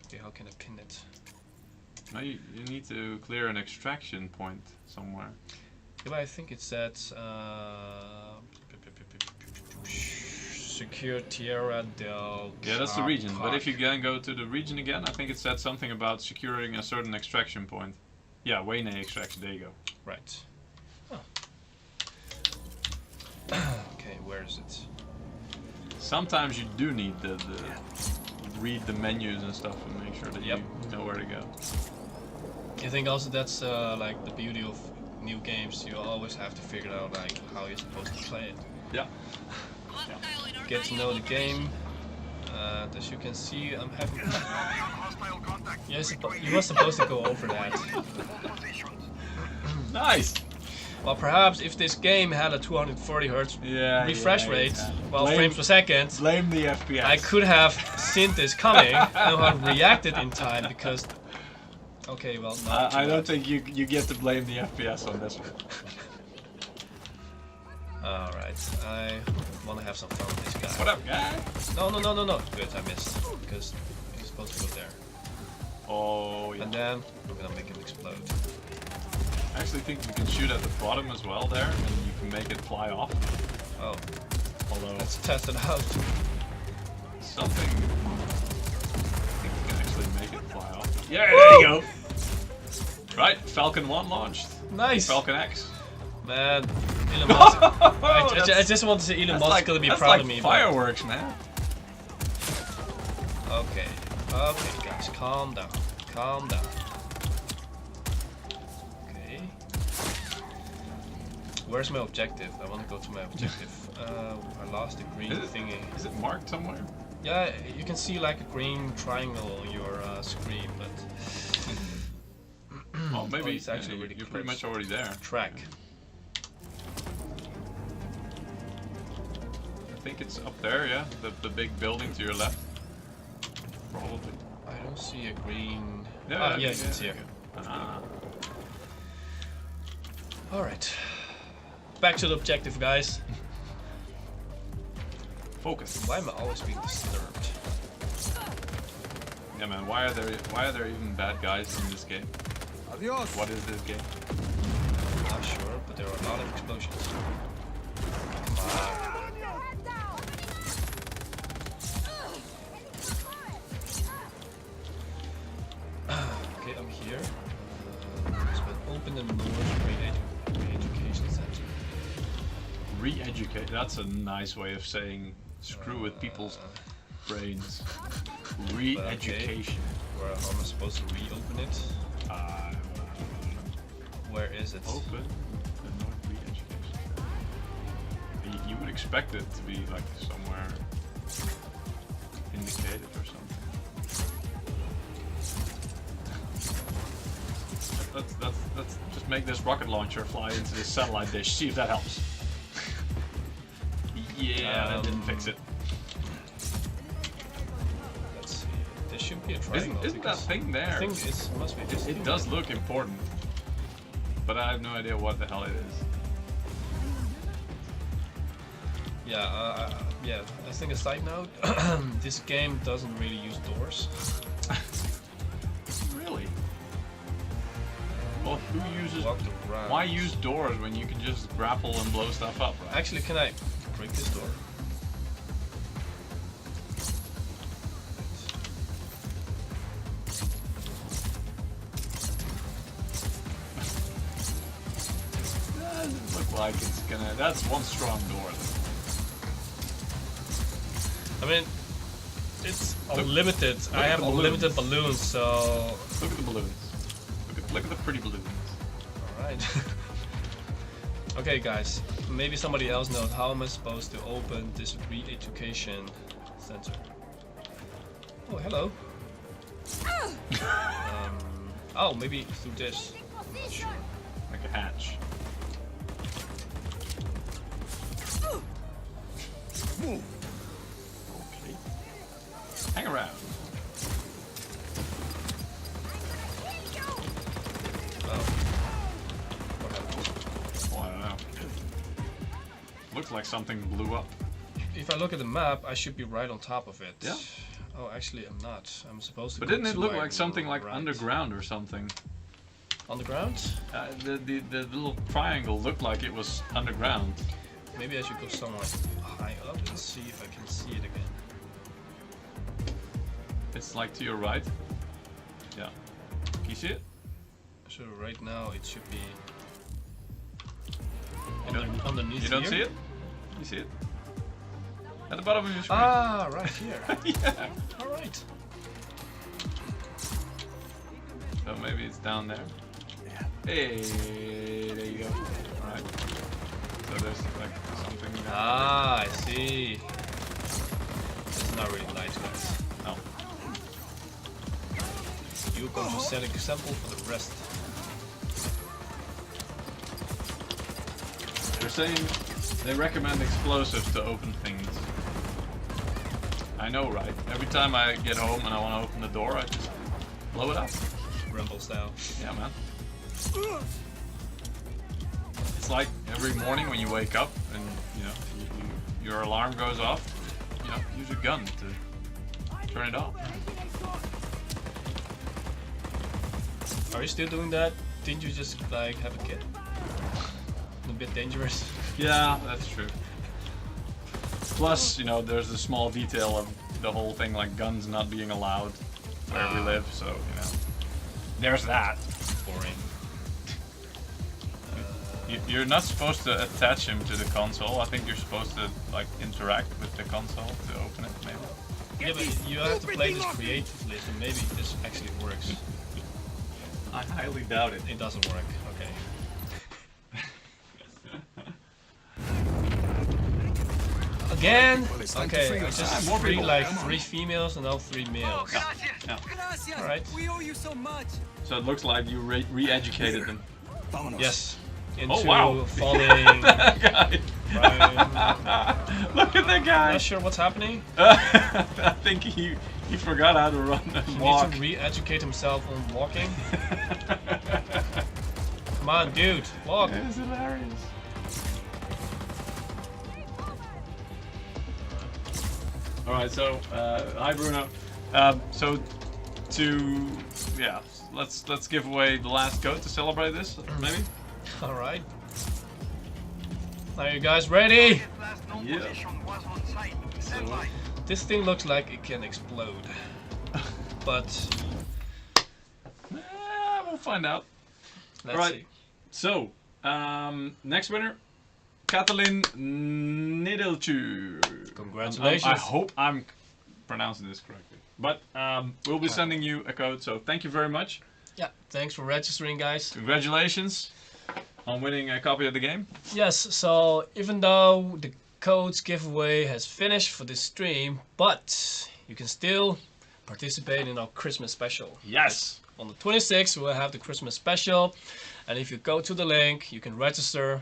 S1: Okay, how can I pin it?
S2: No, you need to clear an extraction point somewhere.
S1: Yeah, but I think it said secure Tierra del.
S2: Yeah, that's the region. But if you go to the region again, I think it said something about securing a certain extraction point. Yeah, Wayne extraction. There you go.
S1: Right. Oh. Okay, where is it?
S2: Sometimes you do need to read the menus and stuff and make sure that you know where to go.
S1: I think also that's like the beauty of new games. You always have to figure out like how you're supposed to play it.
S2: Yeah.
S1: Get to know the game. As you can see, I'm having. Yes, you were supposed to go over that.
S2: Nice.
S1: Well, perhaps if this game had a 240 Hz refresh rate, well, frames per second,
S2: blame the FPS.
S1: I could have seen this coming and have reacted in time because. Okay, well, not
S2: I don't think you get to blame the FPS on this one.
S1: Alright, I want to have some fun with this guy.
S2: What up, guy?
S1: No. Good, I missed. Because he's supposed to go there.
S2: Oh, yeah.
S1: And then I'm gonna make him explode.
S2: I actually think you can shoot at the bottom as well there, and you can make it fly off.
S1: Oh.
S2: Although
S1: Let's test it out.
S2: Something. I think you can actually make it fly off. Yeah, there you go. Right, Falcon 1 launched.
S1: Nice.
S2: Falcon X.
S1: Man, Elon Musk. I just want to say Elon Musk is gonna be proud of me.
S2: Fireworks, man.
S1: Okay, guys, calm down. Okay. Where's my objective? I want to go to my objective. I lost the green thingy.
S2: Is it marked somewhere?
S1: Yeah, you can see like a green triangle on your screen, but.
S2: Well, maybe
S1: it's actually really
S2: you're
S1: close.
S2: pretty much already there.
S1: Track.
S2: I think it's up there, yeah? The big building to your left. Probably.
S1: I don't see a green.
S2: Yeah,
S1: yes, it's here. Alright. Back to the objective, guys.
S2: Focus.
S1: Why am I always being disturbed?
S2: Yeah, man. Why are there even bad guys in this game?
S4: Adios.
S2: What is this game?
S1: Not sure, but there are a lot of explosions. Okay, I'm here. Open the North Re-Education Center.
S2: Re-educate. That's a nice way of saying screw with people's brains. Re-education.
S1: Okay. Where am I supposed to reopen it? Where is it?
S2: Open the North re-education. You would expect it to be like somewhere indicated or something. Let's just make this rocket launcher fly into this satellite dish. See if that helps. Yeah, that didn't fix it.
S1: Let's see. There should be a triangle.
S2: Isn't that thing there?
S1: I think it must be this.
S2: It does look important, but I have no idea what the hell it is.
S1: Yeah, yeah. I think a side note. This game doesn't really use doors.
S2: Really? Well, who uses?
S1: Why
S2: Why use doors when you can just grapple and blow stuff up? Right?
S1: Actually, can I break this door?
S2: Doesn't look like it's gonna. That's one strong door.
S1: I mean, it's unlimited. I have unlimited balloons, so.
S2: Look at the balloons. Look at the pretty balloons.
S1: Alright. Okay, guys. Maybe somebody else knows how am I supposed to open this re-education center. Oh, hello. Oh, maybe through this. Not sure.
S2: Like a hatch. Okay. Hang around. I don't know. Looks like something blew up.
S1: If I look at the map, I should be right on top of it.
S2: Yeah.
S1: Oh, actually, I'm not. I'm supposed to.
S2: But
S1: go
S2: didn't it
S1: to
S2: look
S1: my
S2: like something like
S1: right.
S2: underground or something?
S1: Underground?
S2: The little triangle looked like it was underground.
S1: Maybe I should go somewhere high up and see if I can see it again.
S2: It's like to your right. Yeah. Can you see it?
S1: So right now it should be
S2: don't-
S1: underneath.
S2: You don't
S1: here?
S2: see it? You see it? At the bottom of your screen.
S1: Ah, right here.
S2: Yeah.
S1: All right.
S2: So maybe it's down there. Hey, there you go. Alright. So there's like something down
S1: Ah, I see. It's not really nice, guys.
S2: No.
S1: You're going to set an example for the rest.
S2: They're saying they recommend explosives to open things. I know, right? Every time I get home and I want to open the door, I just blow it up.
S1: Rumble style.
S2: Yeah, man. It's like every morning when you wake up and you know your alarm goes off. You know, use a gun to turn it off.
S1: Are you still doing that? Didn't you just like have a kid? A bit dangerous.
S2: Yeah, that's true. Plus, you know, there's the small detail of the whole thing, like guns not being allowed where we live. So you know, there's that.
S1: Boring.
S2: You're not supposed to attach him to the console. I think you're supposed to like interact with the console to open it, maybe.
S1: Yeah, but you have to play this creatively, so maybe this actually works.
S2: I highly doubt it.
S1: It doesn't work. Okay. Again? Okay, I just
S2: more
S1: free
S2: people.
S1: like 3 females and now 3 males.
S2: Yeah.
S3: Gracias.
S1: Alright.
S3: We owe you so much.
S2: So it looks like you re-educated them.
S4: Vámonos.
S1: Yes. Into
S2: Oh, wow.
S1: falling.
S2: Guy. Look at the guy.
S1: Not sure what's happening.
S2: I think he forgot how to run and
S1: He
S2: walk.
S1: needs to re-educate himself on walking. Come on, dude, walk.
S2: It's hilarious. All right, so hi Bruno. So let's give away the last code to celebrate this, maybe.
S1: All right. Are you guys ready?
S6: Last known
S2: Yeah.
S6: position was on site. Stand by.
S1: This thing looks like it can explode, but
S2: We'll find out.
S1: let's
S2: Right.
S1: see.
S2: So next winner, Katalin Nidelchu.
S1: Congratulations.
S2: I hope I'm pronouncing this correctly. But we'll be sending you a code, so thank you very much.
S1: Yeah, thanks for registering, guys.
S2: Congratulations on winning a copy of the game.
S1: Yes, so even though the codes giveaway has finished for this stream, but you can still participate in our Christmas special.
S2: Yes!
S1: On the 26th, we'll have the Christmas special, and if you go to the link, you can register,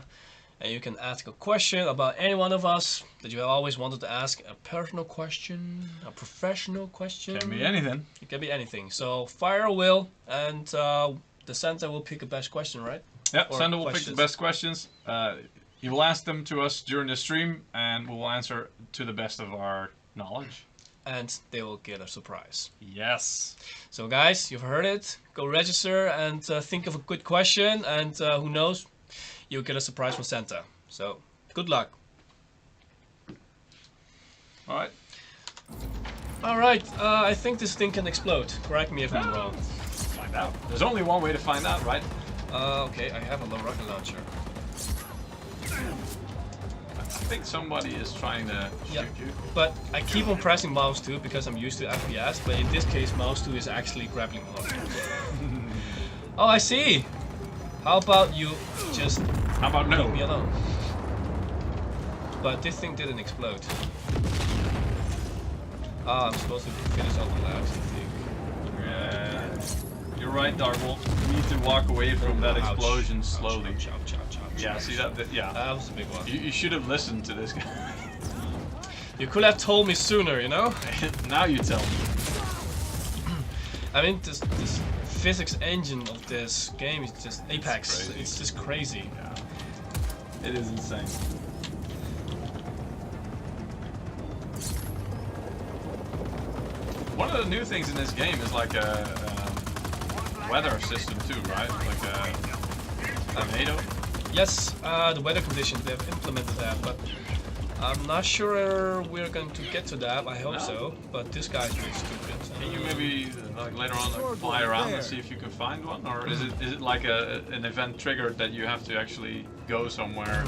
S1: and you can ask a question about any one of us that you always wanted to ask. A personal question, a professional question.
S2: Can be anything.
S1: It can be anything. So fire a will, and the Santa will pick a best question, right?
S2: Yeah,
S1: Or
S2: Santa will pick
S1: questions.
S2: the best questions. He will ask them to us during the stream, and we will answer to the best of our knowledge.
S1: And they will get a surprise.
S2: Yes.
S1: So guys, you've heard it. Go register and think of a good question, and who knows, you'll get a surprise from Santa. So good luck.
S2: All right.
S1: All right. I think this thing can explode. Correct me if I'm wrong.
S2: Find out. There's only one way to find out, right?
S1: Okay. I have a low rocket launcher.
S2: I think somebody is trying to shoot you.
S1: But I keep on pressing mouse 2 because I'm used to FPS, but in this case mouse 2 is actually grappling hook. Oh, I see! How about you just
S2: How about no?
S1: leave me alone? But this thing didn't explode. Ah, I'm supposed to finish all the labs, I think.
S2: Yeah. You're right, Darkwolf. You need to walk away from that explosion
S1: Ouch.
S2: slowly.
S1: Ouch, ouch, ouch, ouch,
S2: Yeah,
S1: ouch.
S2: see that? Yeah.
S1: That was a big one.
S2: You should have listened to this guy.
S1: You could have told me sooner, you know?
S2: Now you tell me.
S1: I mean, this physics engine of this game is just Apex.
S2: Crazy.
S1: It's just crazy.
S2: Yeah. It is insane. One of the new things in this game is like a weather system too, right? Like a tornado.
S1: Yes, the weather conditions, they've implemented that, but I'm not sure we're going to get to that. I hope
S2: No.
S1: so, but this guy's really stupid.
S2: Can you maybe like later on like, fly around and see if you can find one, or is it like an event triggered that you have to actually go somewhere?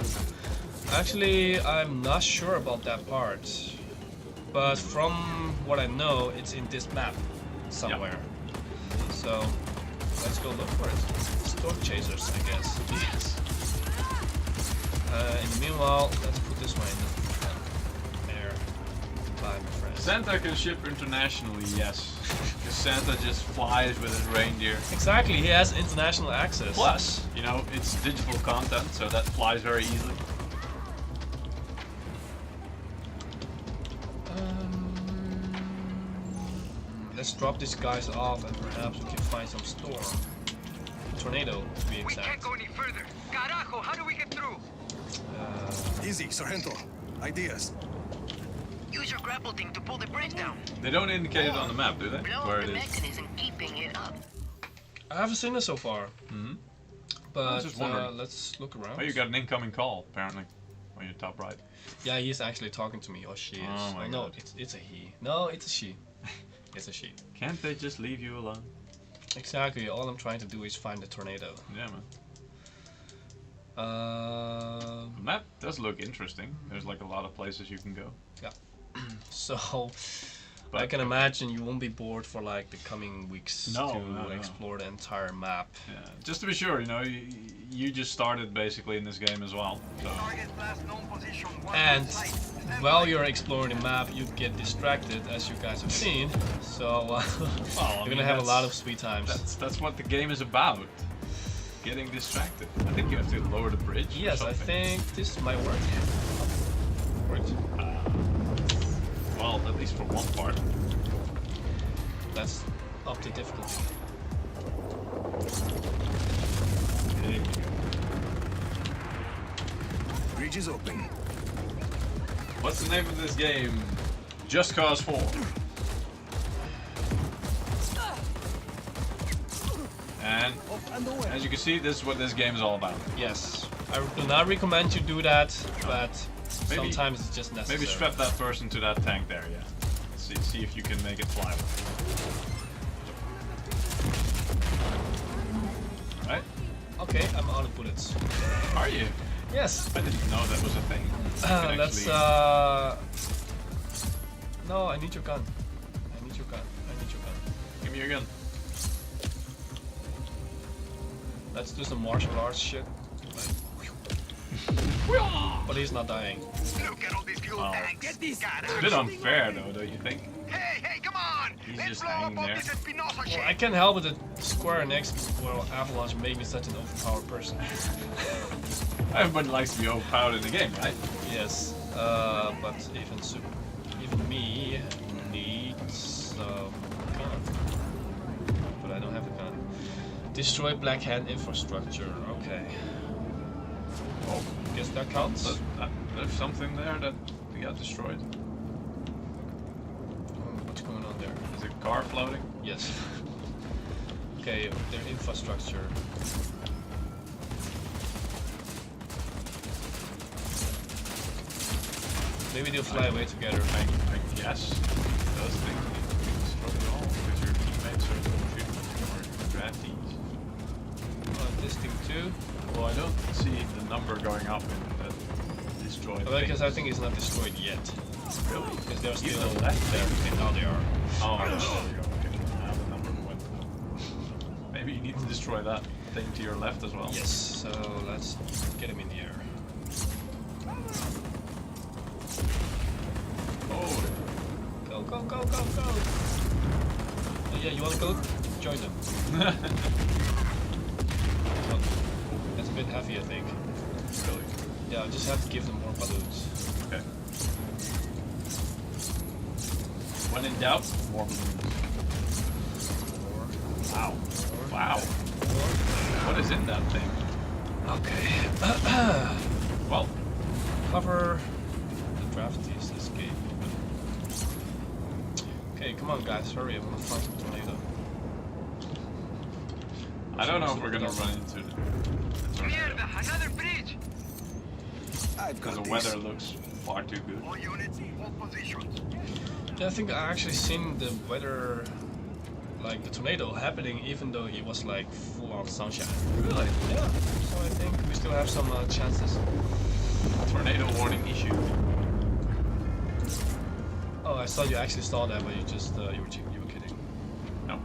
S1: Actually, I'm not sure about that part, but from what I know, it's in this map somewhere. So let's go look for it. Storm chasers, I guess.
S2: Yes.
S1: In the meanwhile, let's put this one in the air. Bye, my friend.
S2: Santa can ship internationally, yes. Because Santa just flies with his reindeer.
S1: Exactly, he has international access.
S2: Plus, you know, it's digital content, so that flies very easily.
S1: Let's drop these guys off and perhaps we can find some storm. Tornado, to be
S6: We can't
S1: exact.
S6: go any further. Carajo, how do we get through?
S4: Easy, Sargento. Ideas.
S5: Use your grapple thing to pull the bridge down.
S2: They don't indicate it on the map, do they?
S5: Blow
S2: Where
S5: up
S2: it
S5: the
S2: is.
S5: mechanism keeping it up.
S1: I haven't seen it so far,
S2: Mm-hmm.
S1: but
S2: just wondering.
S1: let's look around.
S2: Oh, you got an incoming call, apparently, on your top right.
S1: Yeah, he's actually talking to me, or she is.
S2: Oh my
S1: no,
S2: God.
S1: it's a he. No, it's a she. It's a she.
S2: Can't they just leave you alone?
S1: Exactly, all I'm trying to do is find the tornado.
S2: Yeah, man. The map does look interesting. There's like a lot of places you can go.
S1: So,
S2: But
S1: I can imagine you won't be bored for like the coming weeks
S2: No,
S1: to
S2: no, no.
S1: explore the entire map.
S2: Yeah. Just to be sure, you know, you just started basically in this game as well. So.
S6: Target last known position.
S1: And while you're exploring the map, you get distracted, as you guys have seen. So
S2: Well, I
S1: you're
S2: mean,
S1: gonna have a
S2: that's-
S1: lot of sweet times.
S2: That's what the game is about. Getting distracted. I think you have to lower the bridge. or
S1: Yes, I
S2: something.
S1: think this might work. Worked.
S2: Well, at least for one part.
S1: Let's up the difficulty.
S2: There we go.
S4: Bridge is open.
S2: What's the name of this game? Just Cause 4. And as you can see, this is what this game is all about.
S1: Yes, I do not recommend you do that, but
S2: Maybe-
S1: sometimes it's just necessary.
S2: Maybe strap that person to that tank there, yeah. See if you can make it fly. Right?
S1: Okay, I'm out of bullets.
S2: Are you?
S1: Yes.
S2: I didn't know that was a thing. You can
S1: Let's.
S2: actually-
S1: No, I need your gun. I need your gun. I need your gun.
S2: Give me your gun.
S1: Let's do some martial arts shit. But he's not dying.
S6: Look at all these fuel tanks.
S3: Get these.
S2: It's a bit unfair though, don't you think?
S6: Hey, come on!
S2: He's
S6: Let's
S2: just
S6: blow up
S2: hanging
S6: all
S2: there.
S6: this Espinosa
S1: Well,
S6: shit.
S1: I can't help it that Square Enix, well, Avalanche made me such an overpowered person.
S2: Everybody likes to be overpowered in the game, right?
S1: Yes, but even me needs some gun. But I don't have a gun. Destroy Black Hand infrastructure. Okay.
S2: Oh,
S1: Guess that counts.
S2: there's something there that we got destroyed.
S1: What's going on there?
S2: Is a car floating?
S1: Yes. Okay, their infrastructure. Maybe they'll fly away together.
S2: I guess those things need to be destroyed all because your teammates are shooting your draftees.
S1: This thing too.
S2: Well, I don't see the number going up in the destroyed.
S1: Well, because I think it's not destroyed yet.
S2: Really?
S1: Because they're
S2: Even
S1: still
S2: left
S1: there. Okay, now they are.
S2: Oh, there we go. Okay, now the number went up. Maybe you need to destroy that thing to your left as well.
S1: Yes, so let's get him in the air.
S2: Oh,
S1: Go, go, go, go, go! Oh yeah, you wanna go? Join them. Well, that's a bit heavy, I think.
S2: really?
S1: Yeah, I just have to give them more balloons.
S2: Okay. When in doubt, more balloons. Wow. Wow. What is in that thing?
S1: Okay.
S2: Well,
S1: Cover the draftees escape. Okay, come on guys, hurry, I wanna find some tornado.
S2: I don't know if we're gonna run into the tornado
S6: Mierda, another bridge.
S4: I've
S2: because
S4: got
S2: the
S4: this.
S2: weather looks far too good.
S6: All units, hold positions.
S1: Yeah, I think I actually seen the weather, like the tornado happening even though it was like full on sunshine.
S2: Really?
S1: Yeah, so I think we still have some chances.
S2: Tornado warning issued.
S1: Oh, I thought you actually saw that, but you just, you were kidding.
S2: No.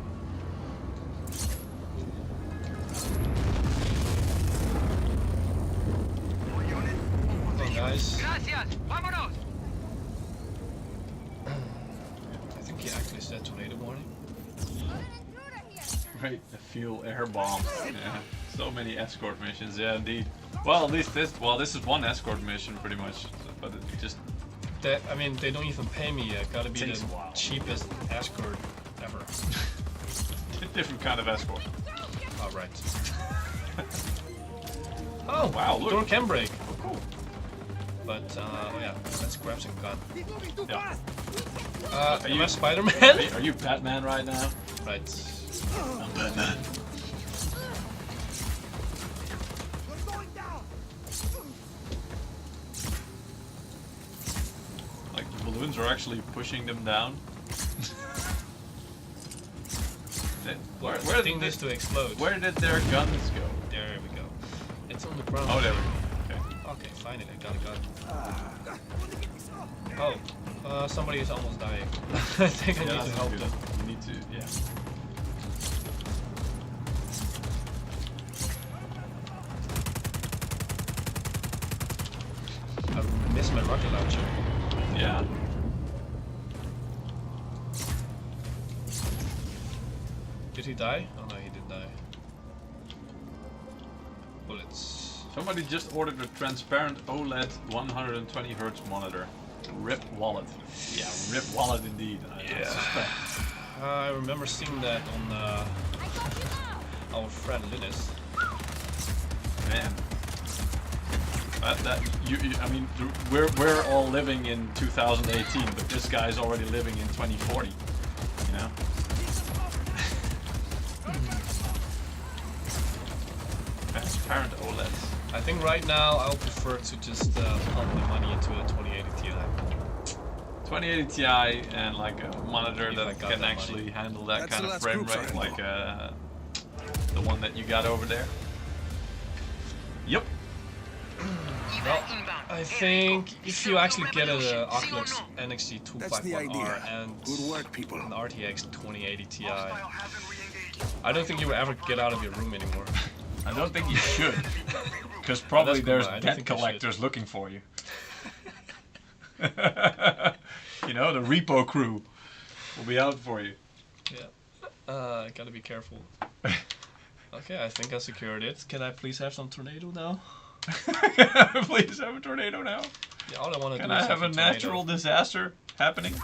S6: All units, hold
S1: Come on
S6: positions.
S1: guys.
S3: Gracias. Vámonos.
S1: I think he actually said tornado warning.
S2: Right, the fuel air bomb. Yeah. So many escort missions, yeah indeed. Well, at least this is one escort mission pretty much, but it just
S1: I mean, they don't even pay me. Gotta be
S2: Takes
S1: the
S2: a while.
S1: cheapest escort ever.
S2: different kind of escort.
S1: All right. Oh
S2: Wow, look.
S1: Door can break.
S2: Oh, cool.
S1: But oh yeah, let's grab some gun.
S2: Yeah.
S1: Am I
S2: you-
S1: Spider-Man?
S2: Are you Batman right now?
S1: Right.
S2: I'm Batman. Like the balloons are actually pushing them down. Where
S1: I think
S2: did
S1: this to explode.
S2: where did their guns go?
S1: There we go. It's on the ground.
S2: Oh, there we go. Okay.
S1: Okay, finally, I got a gun. Oh, somebody is almost dying. I think I need to
S2: that's
S1: help
S2: good.
S1: them.
S2: You need to, yeah.
S1: I missed my rocket launcher.
S2: Yeah.
S1: Did he die? Oh no, he didn't die. Bullets.
S2: Somebody just ordered a transparent OLED 120 Hz monitor. RIP wallet. Yeah, RIP wallet indeed. I suspect.
S1: I remember seeing that on our friend Linus.
S2: Man. I mean, we're all living in 2018, but this guy's already living in 2040. You know? Transparent OLEDs.
S1: I think right now I'll prefer to just pump the money into a 2080 Ti.
S2: 2080 Ti and like a monitor
S1: If I
S2: that
S1: got
S2: can
S1: that
S2: actually
S1: money.
S2: handle that
S4: That's
S2: kind
S4: the
S2: of
S4: last
S2: frame
S4: group
S2: rate,
S4: triangle.
S2: like the one that you got over there. Yep.
S1: Well, I think if you actually get an Oculux
S4: That's the
S1: NXG251R
S4: idea.
S1: and
S4: Good work, people.
S1: an RTX 2080 Ti,
S6: Hostile hasn't re-engaged.
S1: I don't think you will ever get out of your room anymore.
S2: I don't think you should. Because probably there's debt collectors looking for you. You know, the repo crew will be out for you.
S1: Yeah. Gotta be careful. Okay, I think I secured it. Can I please have some tornado now?
S2: Please have a tornado now?
S1: Yeah, all I want to do is
S2: Can I have a natural disaster happening?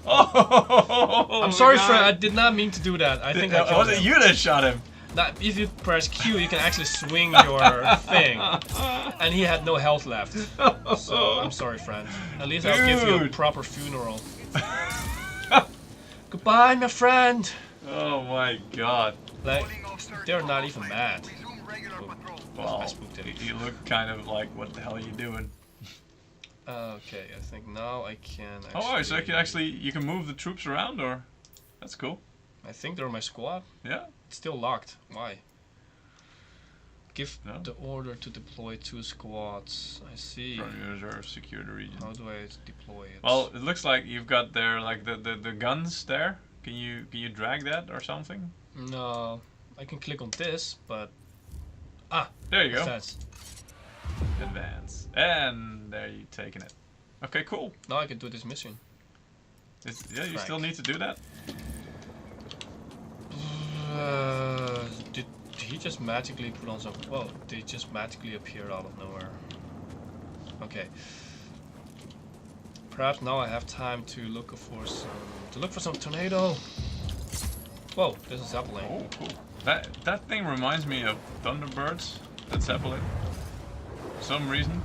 S1: Oh! I'm sorry, friend. I did not mean to do that. I think I
S2: was it you that shot him?
S1: Now, if you press Q, you can actually swing your thing. And he had no health left. So, I'm sorry, friend. At least I'll give you a proper funeral. Goodbye, my friend.
S2: Oh my god.
S1: Like, they're not even mad.
S2: Well, you look kind of like, what the hell are you doing?
S1: Okay, I think now I can actually...
S2: Oh, so you can move the troops around, or? That's cool.
S1: I think they're my squad.
S2: Yeah.
S1: It's still locked. Why? Give the order to deploy 2 squads. I see.
S2: Reserve, secure the region.
S1: How do I deploy it?
S2: Well, it looks like you've got there like the guns there. Can you drag that or something?
S1: No, I can click on this, but
S2: there you go.
S1: Advance.
S2: Advance, and there you taking it. Okay, cool.
S1: Now I can do this mission.
S2: Yeah, you still need to do that.
S1: Did he just magically put on some? Whoa! They just magically appeared out of nowhere. Okay. Perhaps now I have time to look for some tornado. Whoa! There's a Zeppelin.
S2: Oh, cool. That thing reminds me of Thunderbirds. That Zeppelin. For some reason.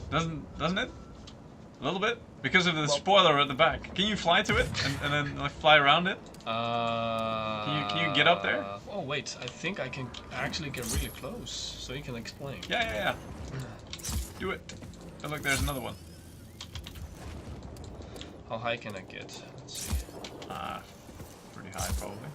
S2: Doesn't it? A little bit? Because of the spoiler at the back. Can you fly to it and then like fly around it? Can you get up there?
S1: Oh wait, I think I can actually get really close, so you can explain.
S2: Yeah. Do it. Oh look, there's another one.
S1: How high can I get? Let's see.
S2: Pretty high probably.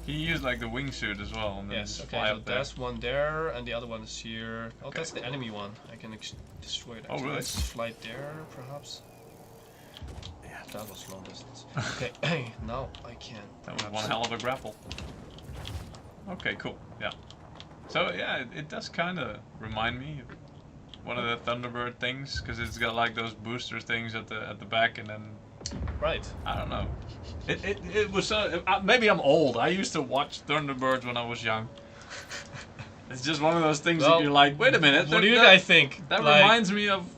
S2: Can you use like the wingsuit as well? And then
S1: yes,
S2: just
S1: okay,
S2: fly
S1: so
S2: up there?
S1: there's one there, and the other one is here. Oh, that's the enemy one. I can destroy it.
S2: Oh, really?
S1: Let's fly there, perhaps. Yeah, that was long distance. Okay, now I can.
S2: That was one hell of a grapple. Okay, cool. Yeah. So yeah, it does kind of remind me of one of the Thunderbird things, because it's got like those booster things at the back, and then.
S1: Right.
S2: I don't know. It was maybe I'm old. I used to watch Thunderbirds when I was young. It's just one of those things that you're like, wait a minute.
S1: What do you guys think?
S2: That reminds me of.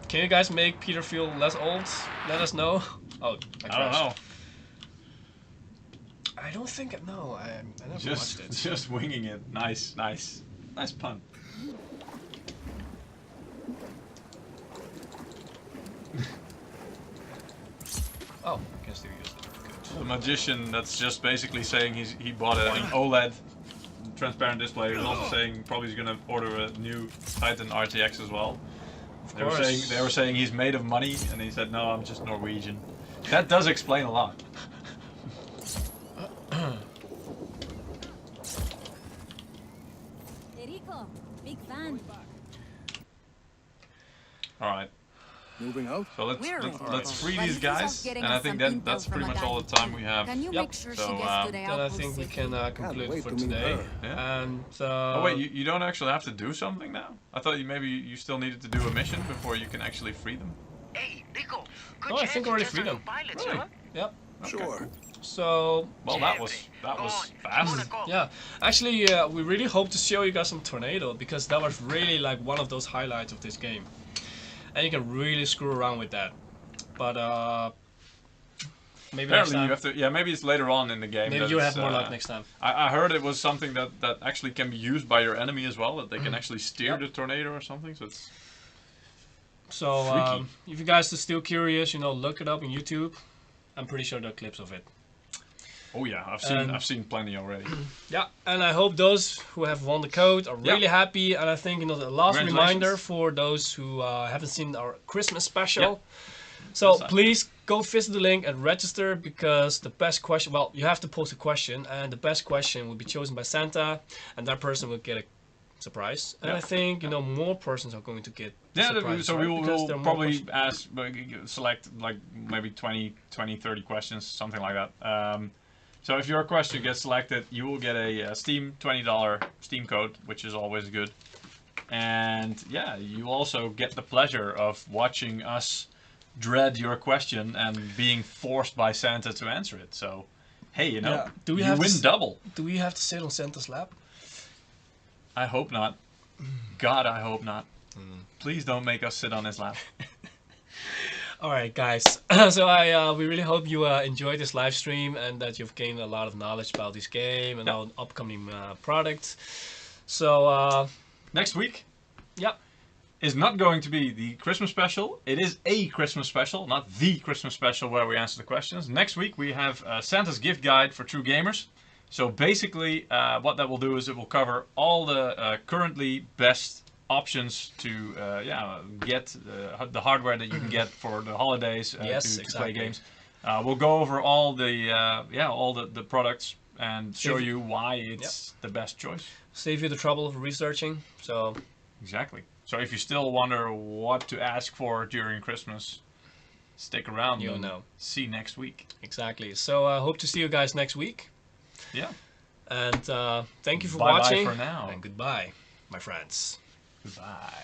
S1: Can you guys make Peter feel less old? Let us know. Oh, I
S2: don't know.
S1: I don't think. No, I never watched it.
S2: Just winging it. Nice pun.
S1: Oh, I can still use it. Good.
S2: The magician that's just basically saying he bought an OLED transparent display. He's also saying probably he's gonna order a new Titan RTX as well. They were saying he's made of money, and he said no, I'm just Norwegian. That does explain a lot.
S7: Big fan.
S2: All right.
S4: Moving out.
S2: So let's free these guys, and I think that's pretty much all the time we have.
S1: Yep.
S7: So
S1: then I think we can conclude for today.
S2: Yeah.
S1: And
S2: oh wait, you don't actually have to do something now? I thought maybe you still needed to do a mission before you can actually free them.
S5: Hey, Rico. Good
S1: Oh, I think I already
S5: chance
S1: freed
S5: to
S1: them.
S5: test our new pilots,
S2: Really?
S5: huh?
S1: Yep.
S4: Sure.
S1: So
S2: Well, that was fast.
S1: yeah, actually, we really hope to show you guys some tornado, because that was really like one of those highlights of this game, and you can really screw around with that. But maybe
S2: apparently
S1: next time.
S2: you have to. Yeah, maybe it's later on in the game.
S1: Maybe you have more luck next time.
S2: I heard it was something that actually can be used by your enemy as well. That they can actually steer the tornado or something. So it's.
S1: So if you guys are still curious, look it up on YouTube. I'm pretty sure there are clips of it.
S2: Oh yeah, I've seen plenty already.
S1: Yeah, and I hope those who have won the code are really happy. And I think the last reminder for those who haven't seen our Christmas special. Yep. So please go visit the link and register, because the best question. Well, you have to post a question, and the best question will be chosen by Santa, and that person will get a surprise. And I think more persons are going to get.
S2: So we will probably select like maybe 20, 30 questions, something like that. So if your question gets selected, you will get a Steam $20 Steam code, which is always good. And yeah, you also get the pleasure of watching us dread your question and being forced by Santa to answer it. So, hey, you know, you win double.
S1: Do we have to sit on Santa's lap?
S2: I hope not. God, I hope not. Please don't make us sit on his lap.
S1: Alright guys, so we really hope you enjoyed this live stream and that you've gained a lot of knowledge about this game and our upcoming products. So
S2: next week is not going to be the Christmas special. It is a Christmas special, not the Christmas special where we answer the questions. Next week we have Santa's gift guide for true gamers. So basically what that will do is it will cover all the currently best options to get the hardware that you can get for the holidays to play games. We'll go over all the all the products and show you why it's the best choice.
S1: Save you the trouble of researching. So
S2: exactly. So if you still wonder what to ask for during Christmas, stick around.
S1: You'll know.
S2: See next week.
S1: Exactly. So I hope to see you guys next week.
S2: Yeah.
S1: And thank you for watching.
S2: Bye for now.
S1: And goodbye, my friends.
S2: Goodbye.